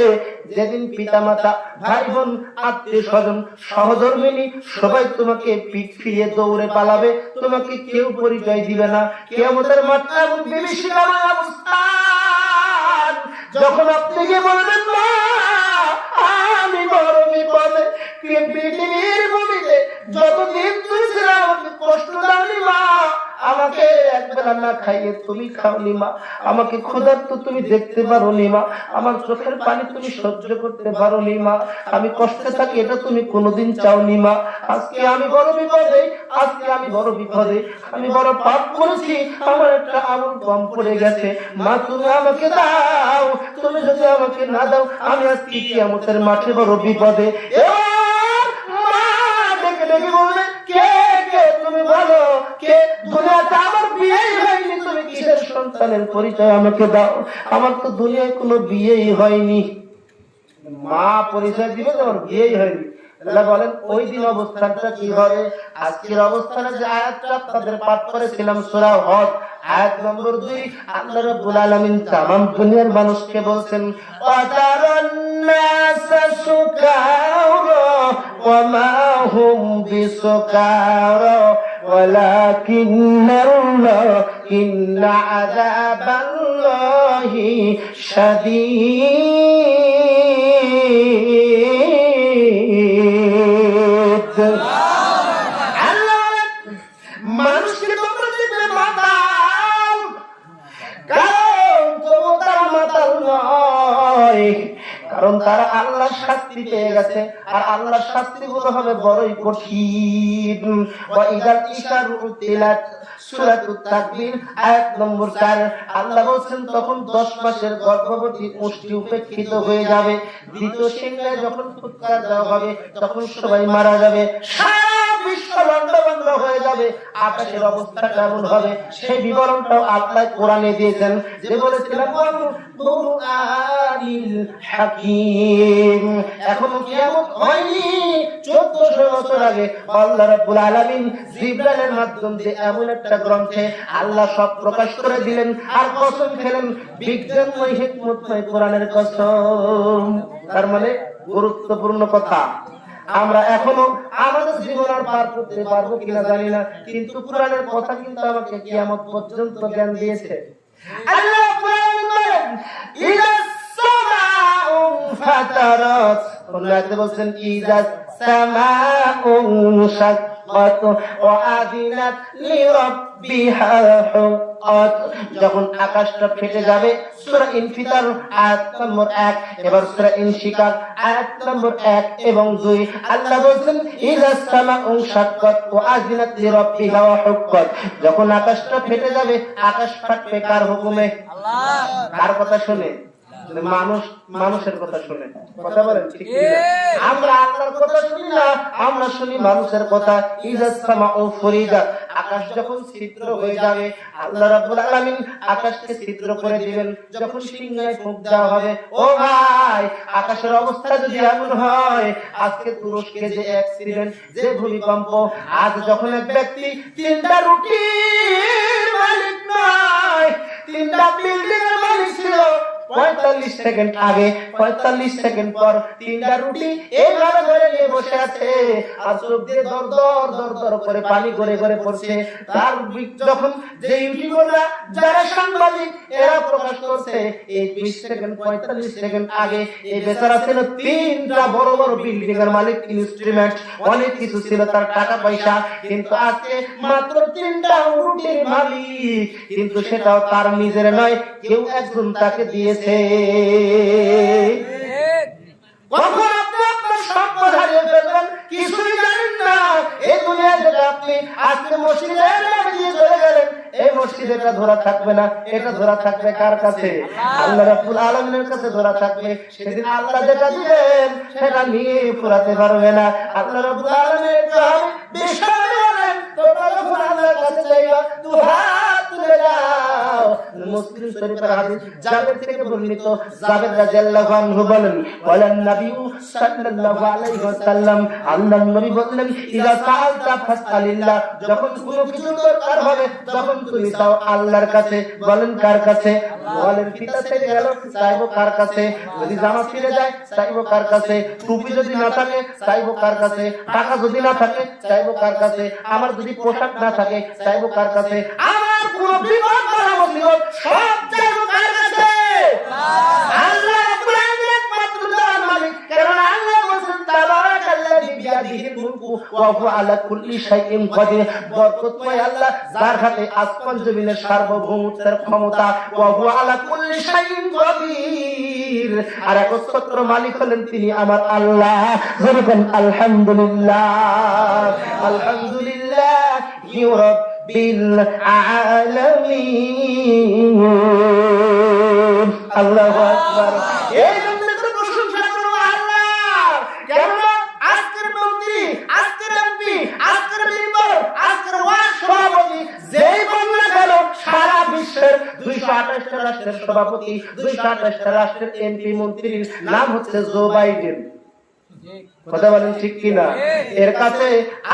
যেদিন পিতামাতা, ভাই বোন, আত্মীয় স্বজন, সহধর্মিনী সবাই তোমাকে পিঠ ফিরিয়ে দৌড়ে পালাবে, তোমাকে কেউ পরিচয় দিবে না। কিয়ামতের মাঠে এমন বিভীষিকাময় অবস্থান যখন আপনি গিয়ে বলবেন মা আমি বড় বিপদে, পৃথিবীর ভূমিতে যতদিন তুমি ছিলে আমাকে কষ্ট দাওনি মা, আমাকে একবেলা না খাইয়ে তুমি খাওনি মা, আমাকে ক্ষুধার্ত তুমি দেখতে পারোনি মা, আমার চোখের পানি তুমি সহ্য করতে পারোনি মা, আমি কষ্টে থাকি এটা তুমি কোনোদিন চাওনি মা। আজকে আমি বড় বিপদে, আজকে আমি বড় বিপদে, আমি বড় পাপ করেছি, আমার একটা আমল কম পড়ে গেছে মা, তুমি আমাকে দাও, তুমি যদি আমাকে না দাও আমি আজকে কিয়ামতের মাঠে বড় বিপদে। মা ডেকে ডেকে বলবে কে কে তুমি বলো, কে দুনিয়াতে আমার বিয়েই হয়নি, তুমি কিসের সন্তানের পরিচয় আমাকে দাও, আমার তো দুনিয়ায় কোনো বিয়েই হয়নি। মা পরিচয় দিবে তোমার বিয়েই হয়নি। আল্লাহ বলেন ওই দিন অবস্থানটা কি হবে? আজকের অবস্থানে যে আয়াতটা আপনাদের পাঠ করেছিলাম সূরা হদ আয়াত নম্বর 2, আল্লাহ রাব্বুল আলামিন तमाम দুনিয়ার মানুষকে বলছেন ওয়াতারান নাসা সুকারা ওয়া মা হুম বিসুকারা ওয়ালাকিন্না আযাবাল্লাহি শাদীদ। মানুষকে তোমরা দেখবে মাতাল, নয়, কারণ তারা আল্লাহর শাস্তি পেয়ে গেছে, আর আল্লাহর শাস্তিগুলো হবে বড়ই কঠিন। ওয়া ইদাল ইশারু তিলাত সূরাতুত তাকবীর আয়াত নম্বর 4 আল্লাহ বলেন তখন 10 মাসের গর্ভবতী মুষ্টি উপেক্ষিত হয়ে যাবে, দ্বিতীয় সিংহায় যখন ফুৎকার দেওয়া হবে তখন সবাই মারা যাবে, সারা বিশ্ব লন্ডভন্ড হয়ে যাবে, আকাশের অবস্থা কেমন হবে সেই বিবরণটাও আল্লাহ কোরআনে দিয়েছেন, যে বলেছিলেন কুরআনিল হাকীম। এখনো কিয়ামত হয়নি, 1400 বছর আগে আল্লাহ রাব্বুল আলামিন জিবরাইলের মাধ্যমে এমন একটা গ্রন্থে আল্লাহ সব প্রকাশ করে দিলেন, আর কসম খেলেন বিজ্ঞানময় হিকমতময় কোরআনের কসম। তার মানে গুরুত্বপূর্ণ কথা। আমরা এখনো আমাদের জীবন আর পার করতে পারবো কিনা জানি না, কিন্তু কোরআনের কথা কিন্তু আমাকে কিয়ামত পর্যন্ত জ্ঞান দিয়েছে। আল্লাহ বলেন ইদাস সামাউ ফাতারাত, আল্লাহ বলেন ইদাস সামাউ শাক্কাত ওয়া আযিনাত লিরাব্বিহা হুকাত, যখন আকাশটা ফেটে যাবে। সূরা ইনফিতার আয়াত নম্বর 1, এবার সূরা ইনশিকাক আয়াত নম্বর 1 এবং 2 আল্লাহ বলেন ইদাস সামাউ শাক্কাত ওয়া আযিনাত লিরাব্বিহা হুকাত, যখন আকাশটা ফেটে যাবে, আকাশ ফাটবে কার হুকুমে? আল্লাহ। কার কথা শুনে? মানুষের কথা শুনে। কথা বলেন ঠিক কি? আমরা আল্লাহর কথা শুনি না, আমরা শুনি মানুষের কথা। ইজাস সামাউ ফুরিজাত, আকাশ যখন ছিদ্র হয়ে যাবে, আল্লাহ রাব্বুল আলামিন আকাশকে ছিদ্র করে দিবেন, যখন সিংহায় ফুঁক দেওয়া হবে। ও ভাই, আকাশের অবস্থা যদি এমন হয়, আজকে তুরস্কে যে অ্যাক্সিডেন্ট, যে ভূমিকম্প, আজ যখন এক ব্যক্তি 3টা রুটির মালিক নয়, 3টা বিল্ডিং এর মালিক ছিল, 45 সেকেন্ড আগে 45 সেকেন্ড পর 3টা রুটি এইভাবে ধরে নিয়ে বসে আছে, আর চোখ দিয়ে দর দর করে পানি গড়ে গড়ে পড়ছে। তার যখন যে ইউটিউবাররা, যারা সাংবাদিক, এরা প্রকাশ করছে এই 20 সেকেন্ড 45 সেকেন্ড আগে এই বেচারা ছিল 3টা বড় বড় বিল্ডিং এর মালিক, ইনস্ট্রুমেন্ট অনেক কিছু ছিল, তার টাকা পয়সা, কিন্তু আজকে মাত্র 3টা রুটির মালিক, কিন্তু সেটাও তার নিজের নয়, কেউ একজন তাকে দিয়েছে। কখন আপনি আপনার সম্পদ হারিয়ে ফেলবেন কিছুই জানেন না। এই দুনিয়ায় যেটা আপনি আজকে মসজিদের নামে দিয়ে চলে গেলেন, এই মসজিদ এটা ধরা থাকবে না, এটা ধরা থাকবে কার কাছে? আল্লাহ রাব্বুল আলামিনের কাছে ধরা থাকবে। সেদিন আল্লাহ যেটা দিবেন সেটা নিয়ে ফুরাতে পারবে না। আল্লাহ রাব্বুল আলামিন বিষয় বলেন, তোমরা যখন আল্লাহর কাছে যাইবা, দুহাত তুলে যাও। মুসলিম শরীফের হাদিস, জাবের থেকে বর্ণিত, জাবের রাদিয়াল্লাহু আনহু বলেন নবী সাল্লাল্লাহু আলাইহি ওয়াসাল্লাম, আল্লাহর নবী বলেন ইযা সাআলতা ফাসআলিল্লাহ, যখন কোনো কিছু দরকার হবে তখন তুমি চাও আল্লাহর কাছে। বলেন কার কাছে? বলেন ফিতা ছেড়ে গেল, চাইবো কার কাছে? যদি জামা ছিঁড়ে যায়, চাইবো কার কাছে? টুপি যদি না থাকে, চাইবো কার কাছে? টাকা যদি না থাকে, চাইবো কার কাছে? আমার যদি পোশাক না থাকে, চাইবো কার কাছে? আমার কোন বিপদ বা মুসিবত সব চাইবো কার কাছে? আল্লাহ রাব্বুল আলামিন একমাত্র তার মালিক। কারণ আল্লাহ বলেন তাবারাকাল্লাযী বিয়াদিহিল মুলকু ওয়া হুয়া আলা কুল্লি শাইইন কাদির, বরকতময় আল্লাহ, যার হাতে আসমান জমিনের সার্বভৌমত্বের ক্ষমতা, ওয়া হুয়া আলা কুল্লি শাইইন কাদির, আর একচ্ছত্র মালিক হলেন তিনি আমার আল্লাহ। বলুন আলহামদুলিল্লাহ, আলহামদুলিল্লাহ রাব্বিল আলামিন। আল্লাহু আকবার। এই জন্য তো প্রশংসা করব আল্লাহ। কেন? আজকের মন্ত্রী, আজকের এমপি, আজকের মেম্বার, আজকের ওয়ার্ড সভাপতি যেই বন্যা গেল, সারা বিশ্বের 228টা রাষ্ট্রের সভাপতি, 228টা রাষ্ট্রের এমপি মন্ত্রীর নাম হচ্ছে জো বাইডেন। কথা বলেন ঠিক কিনা? এর কাছে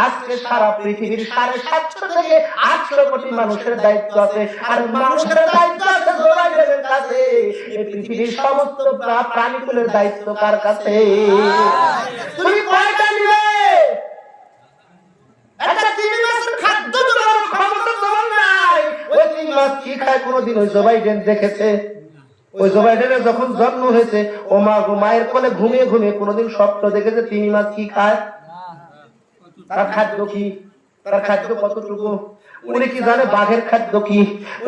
আজকে সারা পৃথিবীর 750 থেকে 800 কোটি মানুষের দায়িত্ব আছে, আর মানুষের দায়িত্ব আছে জো বাইডেনের কাছে। এই পৃথিবীর সমস্ত প্রাণীকুলের দায়িত্ব কার কাছে? তুমি কয়টা নিবে? একটা 3 মাসের খাদ্য তোমার ক্ষমতা তোমার নাই। ওই 3 মাস কি খায় কোনদিন ওই জো বাইডেন দেখেছে? ওই জো বাইডেনের যখন জন্ম হয়েছে, ও মা গো, মায়ের কোলে ঘুমিয়ে ঘুমিয়ে কোনদিন স্বপ্ন দেখেছে 3 মাস কি খায়? তার খাদ্য কি? তার খাদ্য কতটুকু? উনি কি জানে বাঘের খাদ্য কি?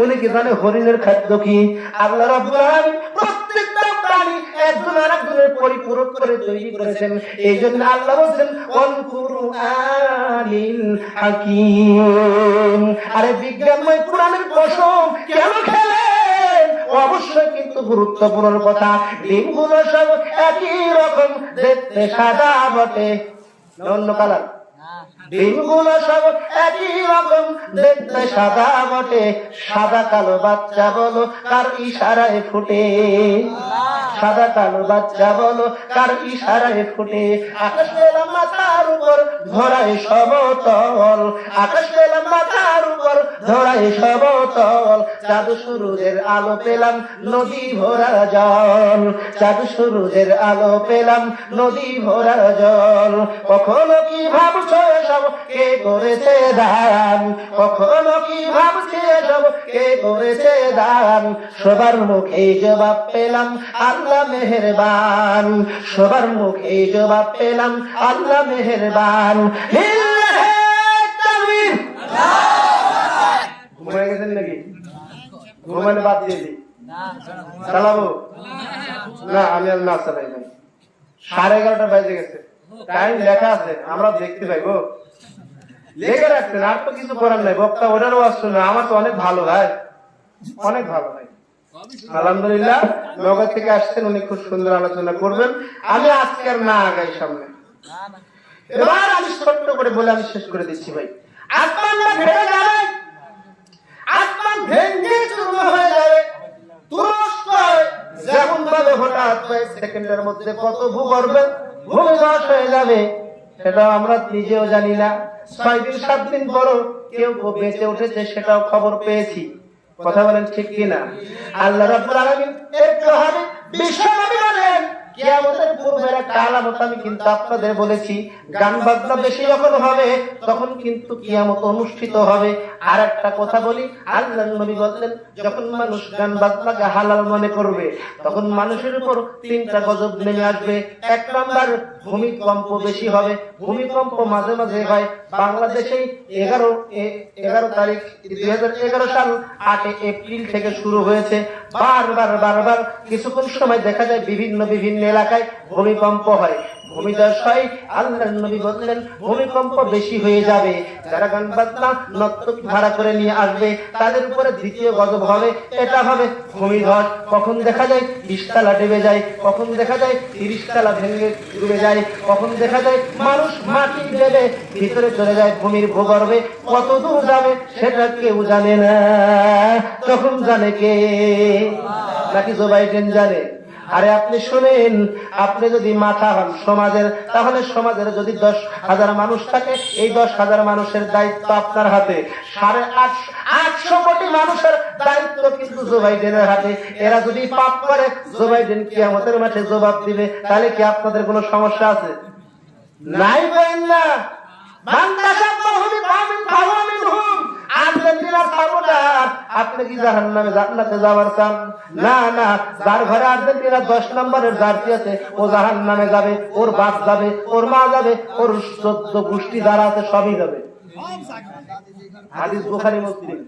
উনি কি জানে হরিণের খাদ্য কি? আল্লাহ রাব্বুল আলামিন প্রত্যেকটা প্রাণী একজন আরেকজনের পরিপূরক করে তৈরি করেছেন। এই জন্য আল্লাহ বলছেন ওয়াল কুরআনিল হাকীম। আরে বিজ্ঞানময় কোরআনের কসম কেন খেলেন? অবশ্যই কিন্তু গুরুত্বপূর্ণ কথা। ডিমগুলো সব একই রকম দেখতে, সাদা বটে, অন্য কালার। ডিমগুলো সব একই রকম দেখতে, সাদা বটে। সাদা কালো বাচ্চা বলো কার ইশারায় ফুটে? সাদা কালো বাচ্চা বলো কার ইশারায় ফুটে? আকাশ পেলাম মাথার উপর ধরায় সমতল, আকাশ পেলাম মাথার উপর ধরায় সমতল। চাঁদ সূরজের আলো পেলাম নদী ভরা জল, চাঁদ সূরজের আলো পেলাম নদী ভরা জল। কখনো কি ভাবছো সব কে করেছে দান? কখনো কি ভাবছে সব কে করেছে দান? সবার মুখে জবাব পেলাম আল্লাহ মেহেরবান, সবার মুখে জবাব পেলাম আল্লাহ মেহেরবান। ঘুমায় গেছেন নাকি? ঘুমালে বাদ দিয়ে দিই, চালাবো না? আমি আর না চালাই নাই। 11:30 বাজে গেছে, টাইম লেখা আছে, আমরা দেখতে পাই গো। লেখা রাখছেন, আর তো কিছু করার নাই। বক্তা ওটারও আসছে না, আমার তো অনেক ভালো ভাই, অনেক ভালো ভাই। আলহামদুলিল্লাহ, নগর থেকে আসছেন, উনি খুব সুন্দর আলোচনা করবেন। আমি আজকে আর না আগাই সামনে। এবার আমি ছোট্ট করে বলে আমি শেষ করে দিচ্ছি ভাই। আসমানটা ভেঙে যাবে, আসমান ভেঙে চূর্ণ হয়ে যাবে। তুরস্ক যেমন ভাবে হঠাৎ সেকেন্ডের মধ্যে কত ভূগর্ভে ভূমিধস হয়ে যাবে সেটা আমরা নিজেও জানি না। 6 দিন 7 দিন পরও কেউ বেঁচে উঠেছে, সেটাও খবর পেয়েছি। কথা বলেন ঠিক কিনা? আল্লাহ রাব্বুল আলামিন একটু হবে বিশ্বনবী বলেন কিয়ামতের পূর্বের একটা আলামত আমি কিন্তু আপনাদের বলেছি, গান বাজনা বেশি যখন হবে তখন কিন্তু কিয়ামত অনুষ্ঠিত হবে। আর একটা কথা বলি, আল্লাহর নবী বললেন যখন মানুষ গান বাজনাকে হালাল মনে করবে তখন মানুষের উপর 3টা গজব নেমে আসবে। 1 নাম্বার, ভূমিকম্প বেশি হবে। ভূমিকম্প মাঝে মাঝে হয়। বাংলাদেশে 11 তারিখ 2011 সাল 8 এপ্রিল থেকে শুরু হয়েছে। বারবার কিছুক্ষণ সময় দেখা যায় বিভিন্ন এলাকায় ভূমিকম্প হয়, ভূমিধস হয়। আল্লাহর নবী বললেন ভূমিকম্প বেশি হয়ে যাবে। যারা গান বাজনা নর্তকী ভাড়া করে নিয়ে আসবে তাদের উপরে 2য় গজব হবে, এটা হবে ভূমিধস। কখন দেখা যায় 20 তলা ডুবে যায়, কখন দেখা যায় 30 তলা ভেঙে ডুবে যায়, কখন দেখা যায় মানুষ মাটি দেবে ভিতরে চলে যায় ভূমির ভূগর্ভে। কত দূর যাবে সেটা কেউ জানে না। তখন জানে কে? নাকি জো বাইডেন জানে? আরে আপনি শুনেন, আপনি যদি মাথা হন সমাজের, তাহলে সমাজের যদি 10,000 মানুষ থাকে, এই 10,000 মানুষের দায়িত্ব আপনার হাতে। 850 কোটি মানুষের দায়িত্ব কিন্তু জো বাইডেনের হাতে। এরা যদি পাপ করে জো বাইডেন কিয়ামতের মাঠে জবাব দিবে। তাহলে কি আপনাদের কোনো সমস্যা আছে? নাই পাইন না। আপনি কি জাহান্নামে জান্নাতে যাওয়ার চান? না না, যার ঘরে আর্জেন্টিনার 10 নম্বরের জার্সি আছে ও জাহান্নামে যাবে, ওর বাপ যাবে, ওর মা যাবে, ওর 14 গোষ্ঠী যারা আছে সবই যাবে। হাদিস বুখারী মুসলিম।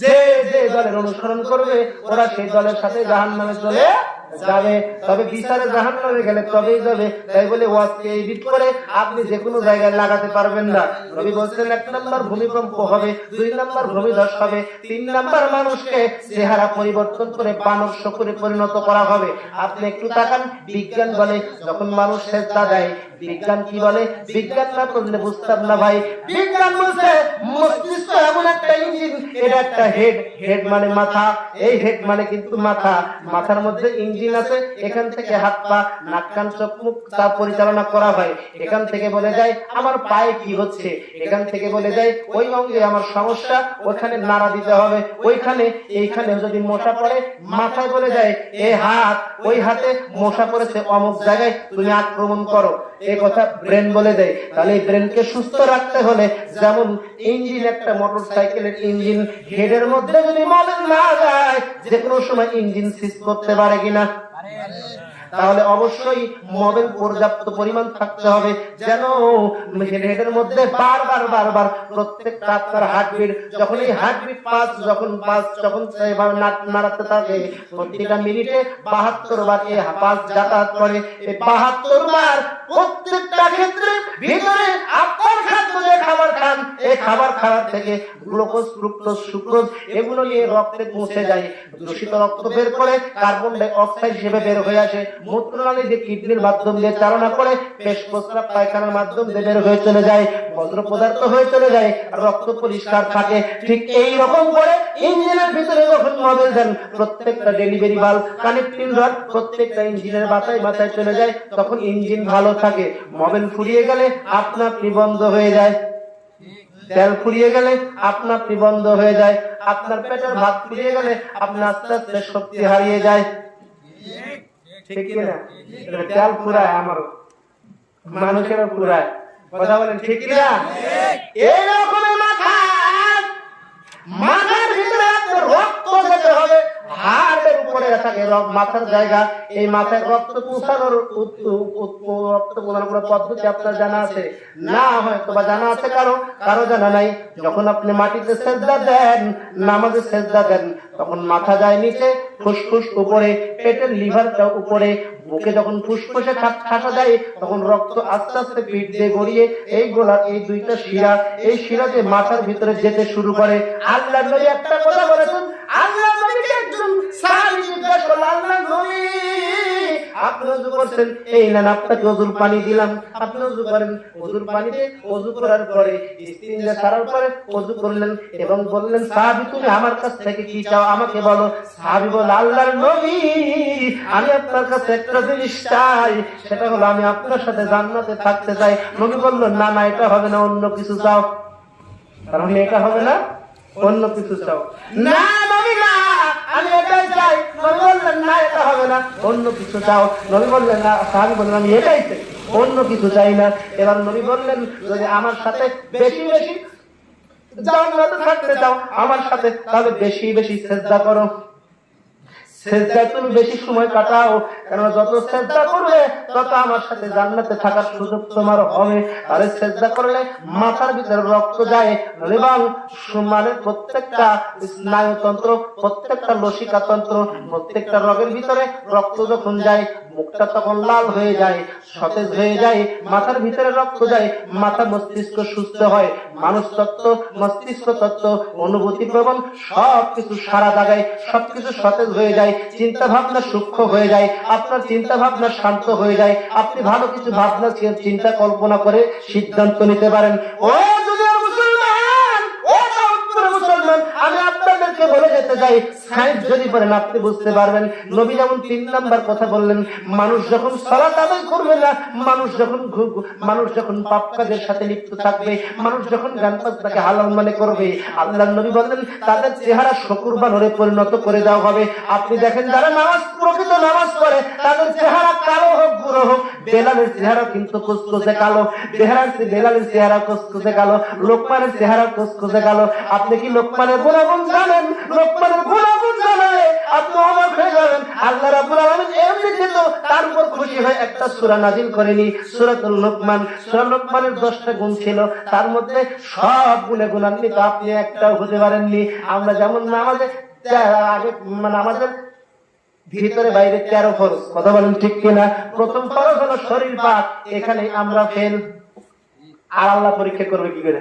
যে যে দলের অনুসরণ করবে ওরা সেই দলের সাথে জাহান্নামে চলে যাবে। তবে বিচারে জাহান্নামে গেলে তবেই যাবে। তাই বলে ওয়াজকে এডিট করে আপনি যে কোনো জায়গায় লাগাতে পারবেন না। নবী বলছেন 1 নাম্বার ভূমিকম্প হবে, 2 নাম্বার ভূমিধস হবে, 3 নাম্বার মানুষকে চেহারা পরিবর্তন করে বানর শকুনে পরিণত করা হবে। আপনি একটু তাকান, বিজ্ঞান বলে যখন মানুষ সেজদা দেয়, বিজ্ঞান কি বলে? বিজ্ঞান না করলে বুঝতাম না ভাই। বিজ্ঞান বলছে মস্তিষ্ক এমন একটা ইঞ্জিন, এটা একটা হেড মানে মাথা, এই হেড মানে কিন্তু মাথা, মাথার মধ্যে ইঞ্জিন আছে। এখান থেকে হাত পা নাক কান চোখ মুখ তা পরিচালনা করা হয়। এখান থেকে বলে যায় আমার পায়ে কি হচ্ছে, এখান থেকে বলে যায় ওই অঙ্গে আমার সমস্যা, ওখানে নাড়া দিতে হবে, ওইখানে এইখানে যদি মশা পড়ে মাথায় বলে যায় এই হাত, ওই হাতে মশা পড়েছে অমুক জায়গায়, তুমি আক্রমণ করো। এই কথা ব্রেন বলে দেয়। তাহলে এই ব্রেনকে সুস্থ রাখতে হলে যেমন ইঞ্জিন, একটা মোটর সাইকেলের ইঞ্জিন, হেডের মধ্যে যদি মল না যায় যে কোনো সময় ইঞ্জিন সিজ করতে পারে কিনা? তাহলে অবশ্যই মোবাইল পর্যাপ্ত পরিমাণ থাকতে হবে, যেন হেডের মধ্যে বারবার বারবার প্রত্যেকটা আপনার হার্টবিট, যখন এই হার্টবিট যখন নাড়াতে থাকে, প্রতিটা মিনিটে 72 বার এই পাঁচ যাতায়াত করে। এই 72 বার প্রত্যেকটা ক্ষেত্রে ভিতরে আপনার খাদ্য যে খাবার খান, এই খাবার খাওয়ার থেকে গ্লুকোজ, ফ্রুক্টোজ, সুক্রোজ এগুলো নিয়ে রক্তে পৌঁছে যায়। দূষিত রক্ত বের করে কার্বন ডাই অক্সাইড হিসেবে বের হয়ে আসে, মূত্রনালী দিয়ে কিডনির মাধ্যম দিয়ে চালনা করে পেশ প্রস্রাব পায়খানার মাধ্যম দিয়ে বের হয়ে চলে যায়, বজ্র পদার্থ হয়ে চলে যায়, রক্ত পরিষ্কার থাকে। ঠিক এই রকম করে ইঞ্জিনের ভিতরে যখন মোবাইল দেন, প্রত্যেকটা ডেলিভারি ভালভ, কানেক্টিং রড প্রত্যেকটা ইঞ্জিনের মাথায় মাথায় চলে যায়, তখন ইঞ্জিন ভালো থাকে। মোবাইল ফুরিয়ে গেলে আপনা আপনি বন্ধ হয়ে যায়, তেল ফুরিয়ে গেলে আপনা আপনি বন্ধ হয়ে যায়, আপনার পেটের ভাত ফুরিয়ে গেলে আপনার আস্তে আস্তে শক্তি হারিয়ে যায়। ঠিক কিনা? তেল ফুরায়, আমার মানুষেরও ফুরায়, কথা বলেন ঠিক কিনা? এই রকমের মাথার ভিতরে রক্ত যেতে হবে, হাড়ের উপরে থাকে মাথার জায়গা, এই মাথায় রক্ত পৌঁছানোর পদ্ধতি আপনার জানা আছে না? হয়তো বা জানা আছে কারো জানা নাই। যখন আপনি মাটিতে সেজদা দেন, নামাজে সেজদা দেন, তখন মাথা যায় নিচে, ফুসফুস উপরে, পেটের লিভারটা উপরে, বুকে যখন ফুসফুসে ঠাসা দেয়, তখন রক্ত আস্তে আস্তে পিঠ দিয়ে গড়িয়ে এই গোলা, এই দুইটা শিরা, এই শিরা দিয়ে মাথার ভিতরে যেতে শুরু করে। আল্লাহর নবী একটা কথা বলেছেন, আল্লাহর নবীকে একজন সাহাবী জিজ্ঞাসা করল, আল্লাহর নবী আপনি ওযু করছেন, এই নেন আপনাকে ওযুর পানি দিলাম, আপনি ওযু করেন। ওযুর পানিতে ওযু করার পরে ইস্তিনজা সারার পরে ওযু করলেন এবং বললেন, সাহাবী তুমি আমার কাছ থেকে কি চাও আমাকে বলো। সাহাবী বলল, আল্লাহর নবী আমি আপনার কাছে একটা জিনিস চাই, সেটা হলো আমি আপনার সাথে জান্নাতে থাকতে চাই। নবী বলল, না না এটা হবে না, অন্য কিছু চাও। কারণ এটা হবে না, অন্য কিছু চাও। না নবী না, আমি এটাই চাই। নবী বললেন, না এটা হবে না, অন্য কিছু চাও। নবী বললেন, না। সাহাবী বললেন, আমি এটাই চাই, অন্য কিছু চাই না। এবার নবী বললেন, যদি আমার সাথে বেশি বেশি জান্নাতে থাকতে চাও আমার সাথে, তাহলে বেশি বেশি সিজদা করো, সিজদায় তুমি বেশি সময় কাটাও, কারণ যত সিজদা করবে তত আমার সাথে জান্নাতে থাকার সুযোগ তোমার হবে। আর সিজদা করলে মাথার ভিতরে রক্ত যায় এবং মানে প্রত্যেকটা স্নায়ুতন্ত্র, প্রত্যেকটা লসিকা তন্ত্র, প্রত্যেকটা রগের ভিতরে রক্ত যখন যায়, মুখটা তখন লাল হয়ে যায়, সতেজ হয়ে যায়, মাথার ভিতরে রক্ত যায়, মাথা মস্তিষ্ক সুস্থ হয়, মানুষ তত্ত্ব, মস্তিষ্ক তত্ত্ব, অনুভূতি প্রবণ সবকিছু সারা জায়গায়, সবকিছু সতেজ হয়ে যায়, চিন্তা ভাবনা সূক্ষ্ম হয়ে যায়, আপনার চিন্তা ভাবনা শান্ত হয়ে যায়, আপনি ভালো কিছু ভাবনা চিন্তা কল্পনা করে সিদ্ধান্ত নিতে পারেন। ও দুনিয়ার মুসলমান, ও দাউদপুরের মুসলমান, আমি আপনাদেরকে বলে যেতে চাই, সাইন্স যদি বলেন আপনি বুঝতে পারবেন। নবী যেমন 3 নাম্বার কথা বললেন, মানুষ যখন সালাত আদায় করবে না, মানুষ যখন পাপ কাজের সাথে লিপ্ত থাকবে, মানুষ যখন গান বাজনাকে হালাল মনে করবে, আল্লাহর নবী বলেন তাদের চেহারা শকুর বানরে পরিণত করে দেওয়া হবে। আপনি দেখেন যারা প্রকৃত নামাজ পড়ে তাদের চেহারা কালো হোক বুড়ো হোক, বেলালের চেহারা কিন্তু কুচকুচে কালো, বেলালের চেহারা কুচকুচে কালো, লোকমানের চেহারা কুচকুচে কালো। আপনি কি লোকমানের গুণাগুণ জানেন? লোকমানের গুণাগুণ জানেন, আপনি অবাক হয়ে যাবেন। আল্লাহ রাব্বুল আলামিন এমনিতে তো তার উপর খুশি হয়ে একটা সূরা নাযিল করেনি, সূরাতুল লোকমান। সূরা লোকমানের 10টা গুণ ছিল, তার মধ্যে সব গুণে গুণান্বিত আপনি একটাও হতে পারেননি। আমরা যেমন নামাজে আগে আমাদের ভিতরে বাইরে 13 ফরজ, কথা বলেন ঠিক কিনা? প্রথম ফরজ হলো শরীর পাক, এখানে আমরা ফেল। আর আল্লাহ পরীক্ষা করবে কি করে?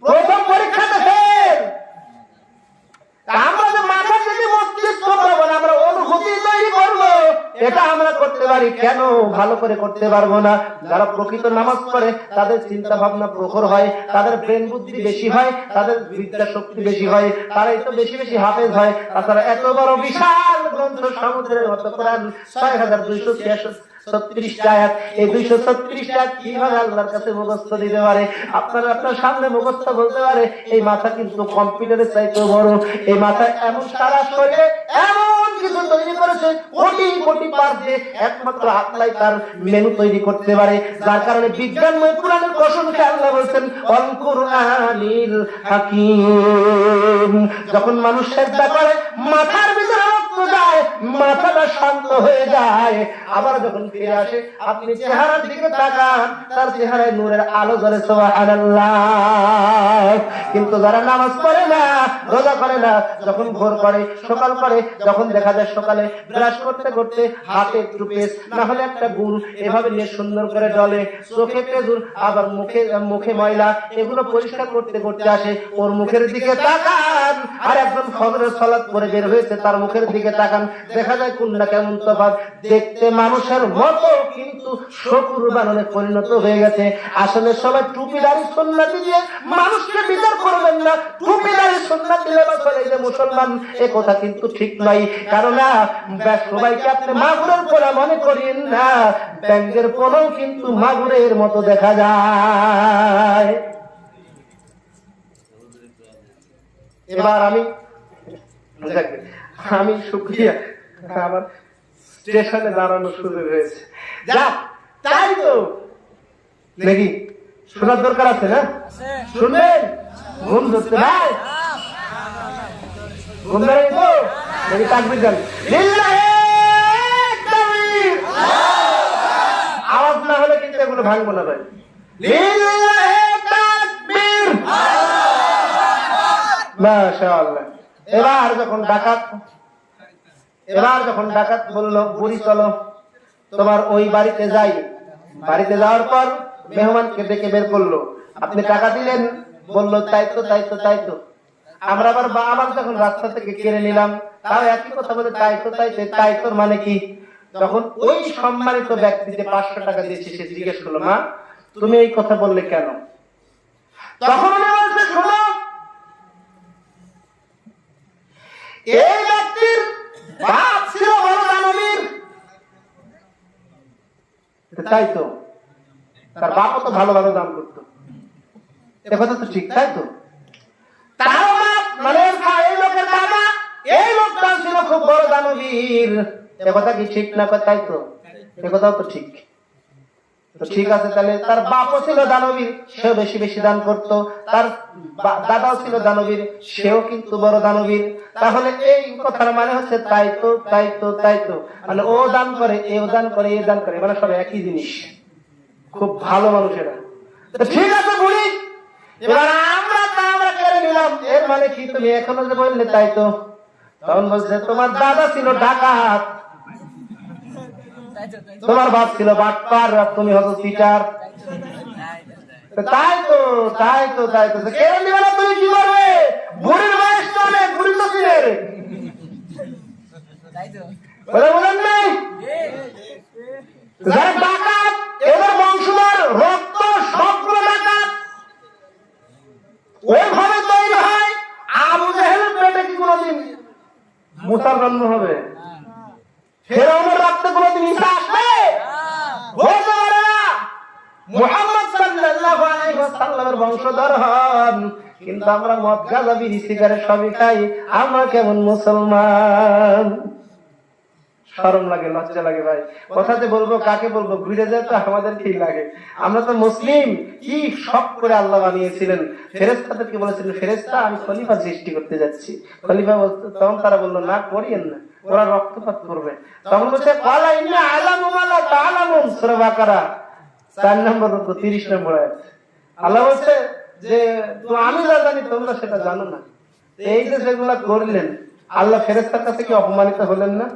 প্রথম পরীক্ষাতে ফেল। আমরা যে মাথা থেকে মস্তিষ্ক পাবো না, আমরা অনুভূতি তৈরি করবো, এটা আমরা করতে পারি, কেন ভালো করে করতে পারবো না? যারা প্রকৃত নামাজ পড়ে তাদের চিন্তা ভাবনা প্রখর হয়, তাদের ব্রেন বুদ্ধি বেশি হয়, তাদের বিদ্যা শক্তি বেশি হয়, তারাই তো বেশি বেশি হাফেজ হয়। তাছাড়া এত বড় বিশাল গ্রন্থ সমুদ্রের মতো কোরআন, 6236 আয়াত, এই 236 আয়াত কিভাবে আল্লাহর কাছে মুখস্থ দিতে পারে? আপনার সামনে মুখস্থ বলতে পারে, এই মাথা কিন্তু কম্পিউটারের চাইতেও বড়। এই মাথা এমন সারা শরীরে এমন কিছু তৈরি করেছে, কোটি কোটি পার্ট দিয়ে একমাত্র আল্লাহই তার মেনু তৈরি করতে পারে, যার কারণে বিজ্ঞানময় কোরআনের কসম খেয়ে আল্লাহ বলেছেন, আল কুরআনিল হাকীম। যখন মানুষ সিজদা করে মাথার ভিতরে রক্ত যায়, মাথাটা শান্ত হয়ে যায়। আবার যখন ফিরে আসে আপনি চেহারার দিকে তাকান, তার চেহারায় নূরের আলো জ্বলে, সুবহানাল্লাহ। কিন্তু যারা নামাজ পড়ে না, রোজা করে না, যখন ভোর করে, সকাল করে, যখন দেখা যায় সকালে ব্রাশ করতে করতে হাতে একটু পেস্ট না হলে একটা গুড় এভাবে নিয়ে সুন্দর করে ডলে, চোখে পেজুর, আবার মুখে ময়লা, এগুলো পরিষ্কার করতে করতে আসে, ওর মুখের দিকে তাকান। আর একজন ফজরের সালাত পড়ে বের হয়েছে, তার মুখের দিকে তাকান, দেখা যায় কোনটা কেমন তফাৎ। দেখতে মানুষের মতো কিন্তু শকুর বানরে পরিণত হয়ে গেছে। আসলে সবাই টুপিদারি সুন্নাতি দিয়ে মানুষকে বিচার করবেন না। টুপিদারি সুন্নাতি লেবাস হলে যে মুসলমান, এ কথা কিন্তু ঠিক নয়। কারণ সবাইকে আপনি মাগুরের পোলা মনে করেন না, ব্যাঙের পোলাও কিন্তু মাগুরের মতো দেখা যায়। এবার আমি শুকরিয়া, আমার স্টেশনে দাঁড়ানো সুযোগ হয়েছে। যাক, তাই তো নাকি শোনার দরকার আছে না? শুনবেন? ঘুম ধরতে ভাই, ঘুম ধরে তো নাকি তাকবীর দেন? আওয়াজ না হলে কিন্তু এগুলো ভাঙবো না ভাই। মাশাআল্লাহ। এবার যখন ডাকাত বললো, বুড়ি চলো তোমার ওই বাড়িতে যাই। বাড়িতে যাওয়ার পর মেহমানকে ডেকে বের করলো, আপনি টাকা দিলেন? বললো তাই তো। আমরা আবার যখন রাস্তা থেকে কিনে নিলাম, তাও একই কথা বলে তাই তোর মানে কি? তখন ওই সম্মানিত ব্যক্তি যে 500 টাকা দিয়েছে, সে জিজ্ঞেস করলো, মা তুমি এই কথা বললে কেন? তখন উনি বলছে, শোনো, এই ব্যক্তির বাপ ছিল বড় দানবীর। তাই তো, তার বাপও তো ভালো ভালো দান করতো, এ কথা তো ঠিক, তাই তো? তার বাপ মানে এই লোকের বাবা, এই লোকটা ছিল খুব বড় দানবীর, এ কথা কি ঠিক না? তাই তো, এ কথাও তো ঠিক। তো ঠিক আছে, তাহলে তার বাপও ছিল দানবীর, সেও বেশি বেশি দান করতো, তার দাদাও ছিল দানবীর, সেও কিন্তু বড় দানবীর। তাহলে এই কথার মানে হচ্ছে তাই তো, মানে ও দান করে, এও দান করে, এ দান করে, মানে সব একই জিনিস, খুব ভালো মানুষেরা। তো ঠিক আছে বুড়ি, এবার আমরা কেড়ে নিলাম, এর মানে কি? তুমি এখনো যে বললে তাই তো। তখন বলছে, তোমার দাদা ছিল ডাকাত, তোমার বাপ ছিল বাটপার, আর তুমি হতো চিটার। তাই তো কেড়ে নিবে না, তুমি কি করবে? বুড়ির বয়স তো অনেক, বুড়ি তো ছিলে বলেন নাই? যারা ডাকাত, এদের বংশধর, রক্ত সবগুলো ডাকাত, ওইভাবে তৈরি হয়। আবু জেহেলের পেটে কি কোনদিন মুসার জন্ম হবে? ফেরাউনের রক্তে কোনদিন ঈসা আসবে? বলতে পারে না। মুহাম্মদ সাল্লাল্লাহু আলাইহি ওয়াসাল্লামের বংশধর হন, কিন্তু আমরা মদ গাঁজা বিড়ি সিগারেট সবই খাই। আমরা কেমন মুসলমান? শরম লাগে, লজ্জা লাগে ভাই। কথাতে বলবো, কাকে বলবো, ঘুরে যায় তো আমাদের কি লাগে। আমরা তো মুসলিম, কি শখ করে আল্লাহ বানিয়েছিলেন। ফেরেশতাদেরকে বলেছিলেন, ফেরেশতা আমি খলিফা সৃষ্টি করতে যাচ্ছি। খলিফা বলতো, তখন তারা বললো, না করিয়েন না, ওরা রক্তপাত করবে। তখন বলছে, ক্বালা ইন্নী আ'লামু মা লা তা'লামুন, সূরা বাকারা 4 নম্বর রুকু 30 নম্বর আয়াত। আল্লাহ বলছে যে আমি যা জানি তোমরা সেটা জানো না। এই যে যেগুলা করলেন, আল্লাহ ফেরেশতার কাছে কি অপমানিত হলেন না?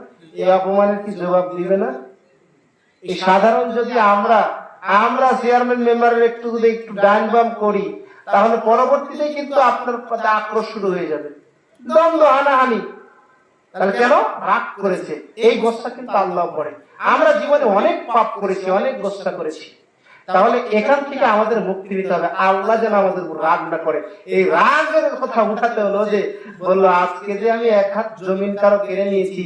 এই অপমানের কি জবাব দিবে না? এই সাধারণ যদি আমরা চেয়ারম্যান মেম্বারের একটু ডাইন বাম করি, তাহলে পরবর্তীতে কিন্তু আপনার প্রতি আক্রোশ শুরু হয়ে যাবে, দ্বন্দ্ব, হানাহানি। তাহলে কেন? রাগ করেছে। এই গোসা কিন্তু আল্লাহ করে। আমরা জীবনে অনেক পাপ করেছি, অনেক গোসা করেছি। তাহলে এখান থেকে আমাদের মুক্তি নিতে হবে, আল্লাহ যেন আমাদের উপর রাগ না করে। এই রাগের কথা উঠাতে হলো যে বললো, আজকে যে আমি 1 হাত জমিন কারো কেড়ে নিয়েছি,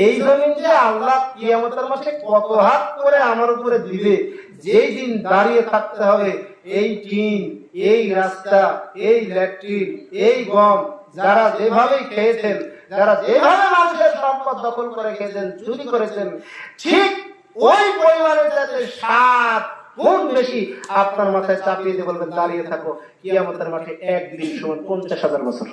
এই জমিন যে আল্লাহ কিয়ামতের মাঠে কত হাত করে আমার উপরে দিবে, যেই দিন দাঁড়িয়ে থাকতে হবে, এই টিন, এই রাস্তা, এই ল্যাট্রিন, এই গম, যারা যেভাবে খেয়েছেন, যারা যেভাবে মানুষের সম্পদ দখল করে খেয়েছেন, চুরি করেছেন, ঠিক ওই পরিমাণের সাথে 7 গুণ বেশি আপনার মাথায় চাপিয়ে দিয়ে বলবেন, দাঁড়িয়ে থাকো, কিয়ামতের মাঠে একদিন সমান 50,000 বছর।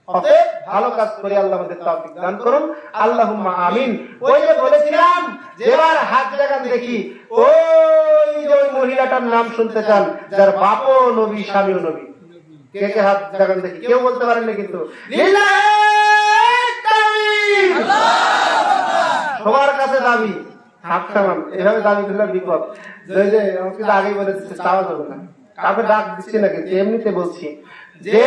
অতএব ভালো কাজ করে আল্লাহ আমাদের তৌফিক দান করুন, আল্লাহুম্মা আমিন। ওই যে বলেছিলাম যেবার হাত জাগান দেখি, ওই যে ওই মহিলাটার নাম শুনতে চান যার বাপও নবী স্বামীও নবী। কে কে হাত জাগান দেখি? কেউ বলতে পারেন না কিন্তু। সবার কাছে দাবি, হাত সামান, এভাবে দাবি দিলে বিপদ। যে আমাকে আগেই বলে দিচ্ছে চাওয়া যাবে না, কাউকে ডাক দিচ্ছি না, কিন্তু এমনিতে বলছি যে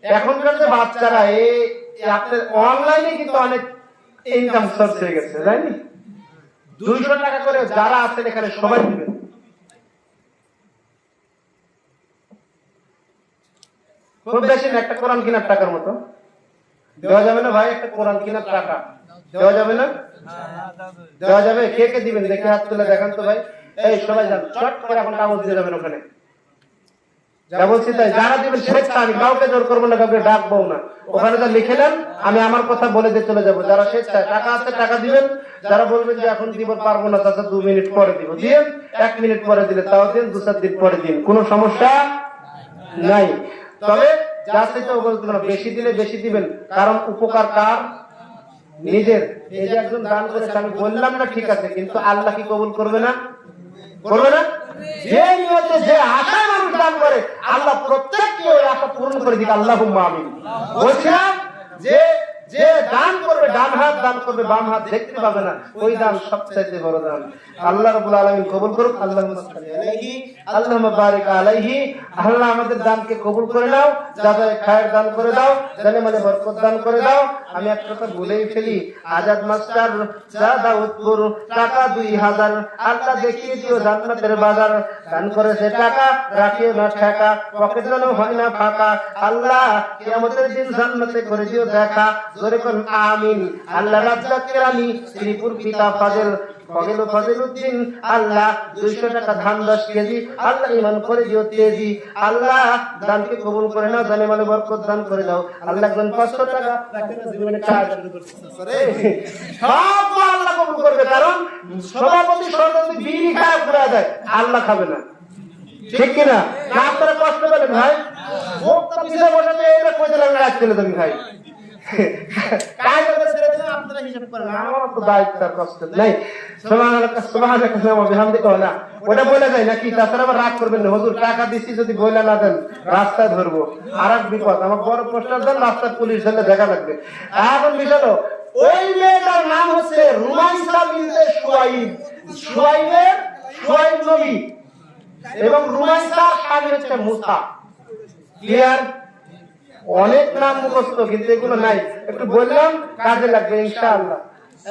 এখনকার যে বাচ্চারা এই আপনার অনলাইনে কিন্তু অনেক ইনকাম সোর্স হয়ে গেছে, জানি 200 টাকা করে যারা আছেন এখানে সবাই দিবেন। খুব বেশি না, একটা কোরআন কেনার টাকার মতো দেওয়া যাবে না ভাই? একটা কোরআন কেনার টাকা দেওয়া যাবে না? দেওয়া যাবে। কে কে দিবেন দেখে হাত তুলে দেখান তো ভাই। এই সবাই যান, চট করে এখন কাগজ দিয়ে যাবেন ওখানে। যা বলছি তাই, যারা দিবেন স্বেচ্ছা, আমি কাউকে জোর করবো না, কাউকে ডাকবো না। ওখানে যা লিখে নেন, আমি আমার কথা বলে দিয়ে চলে যাবো। যারা স্বেচ্ছায় টাকা আছে টাকা দিবেন, যারা বলবেন যে এখন দিব পারবো না তাতে 2 মিনিট পরে দিব, দিন। 1 মিনিট পরে দিলে তাও দিন, 2-4 দিন পরে দিন, কোনো সমস্যা নাই। তবে যা চাইতে বলতে না, বেশি দিলে বেশি দিবেন, কারণ উপকার কার? নিজের। এই যে একজন দান করেছে, আমি বললাম না ঠিক আছে, কিন্তু আল্লাহ কি কবুল করবে না? করবে না? যে নিয়তে যে আশায় মানুষ দান করে, আল্লাহ প্রত্যেককে ওই আশা পূরণ করে দিক, আল্লাহুম্মা আমিন। বলছিলাম যে যে দান করবে, ডান হাত দান করবে, বাম হাত দেখতে পাবে না, ওই দান সবচাইতে বড় দান। আল্লাহ রাব্বুল আলামিন কবুল করুক। আল্লাহুম্মা সাল্লি আলাইহি, আল্লাহুম্মা বারিক আলাইহি। আল্লাহ আমাদের দানকে কবুল করে নাও, যাদের খায়ের দান করে দাও, জানে মানে বরকত দান করে দাও। আমি একটা কথা বলেই ফেলি, আজাদ মাস্টার যা দাউদপুর টাকা 2000, আল্লাহ দেখিয়ে দিও জান্নাতের বাজার। দান করে সে টাকা রাখিও না ঠেকা, পকেট যেন হয় না ফাঁকা। আল্লাহ কিয়ামতের দিন জান্নাতে করে দিও দেখা, জোরে কোন আমিন। আল্লাহ রাজ্জাক কেরানি শ্রীপুর পিতা ফাজেল ফজলুদ্দিন, আল্লাহ 200 টাকা ধান 10 কেজি, আল্লাহ ইমান করে দিও তেজি। আল্লাহ দানকে কবুল করে নাও, জানে মানে বরকত দান করে দাও। আল্লাহ একজন 500 টাকা জীবনে কাজ সব আল্লাহ কবুল করবে, কারণ সভাপতি সভাপতি বিড়ি খায় ঘুরা যায়, আল্লাহ খাবে না, ঠিক কিনা? না আপনারা কষ্ট পেলেন ভাই? ভোক্তা পিছিয়ে বসাতে এটা কইতে লাগলে রাত চলে তুমি ভাই, কাজ করে ছেড়ে দিন, আপনারা হিসাব করেন, আমার তো দায়িত্ব কষ্ট নাই। সুবহানাল্লাহ সুবহানাল্লাহ ওয়া বিহামদিহি না, ওটা বলে যায় নাকি? তাছাড়া আবার রাগ করবেন না, হুজুর টাকা দিছি যদি বইলা না দেন রাস্তায় ধরবো, আরেক বিপদ। আমার বড় পোস্টার দেন, রাস্তায় পুলিশ ধরলে দেখা লাগবে। এখন বিষয় হলো, ওই মেয়েটার নাম হচ্ছে রুমাইসা বিনতে সুয়াইব। সুয়াইব নবী এবং রুমাইসার স্বামী হচ্ছে মুসা। ক্লিয়ার? অনেক নাম মুখস্থ, কিন্তু এগুলো নাই, একটু বললাম কাজে লাগবে ইনশাআল্লাহ।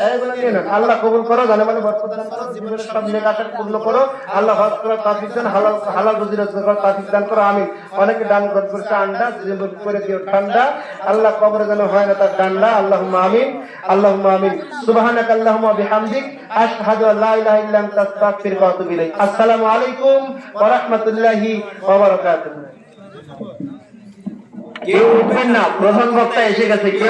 এইগুলো নিয়ে নেন। আল্লাহ কবুল করো, জানে মানে বরকত দান করো, জীবনের সব নেক আশা পূর্ণ করো। আল্লাহ হজ করার তৌফিক দান, হালাল রুজি রোজগার করার তৌফিক দান করো, আমিন। অনেকে দান করছে আন্ডা, জীবন করে দিও ঠান্ডা, আল্লাহ কবরে যেন হয় না তার ডান্ডা, আল্লাহুম্মা আমিন, আল্লাহুম্মা আমিন। সুবহানাকা আল্লাহুম্মা বিহামদিক, আশহাদু আল্লা ইলাহা ইল্লা আনতা, আস্তাগফিরুকা ওয়া আতুবু ইলাইক। আসসালামু আলাইকুম ওয়া রাহমাতুল্লাহি ওয়া বারাকাতুহু। কেউ উঠবেন না, প্রধান বক্তা এসে গেছে। কেউ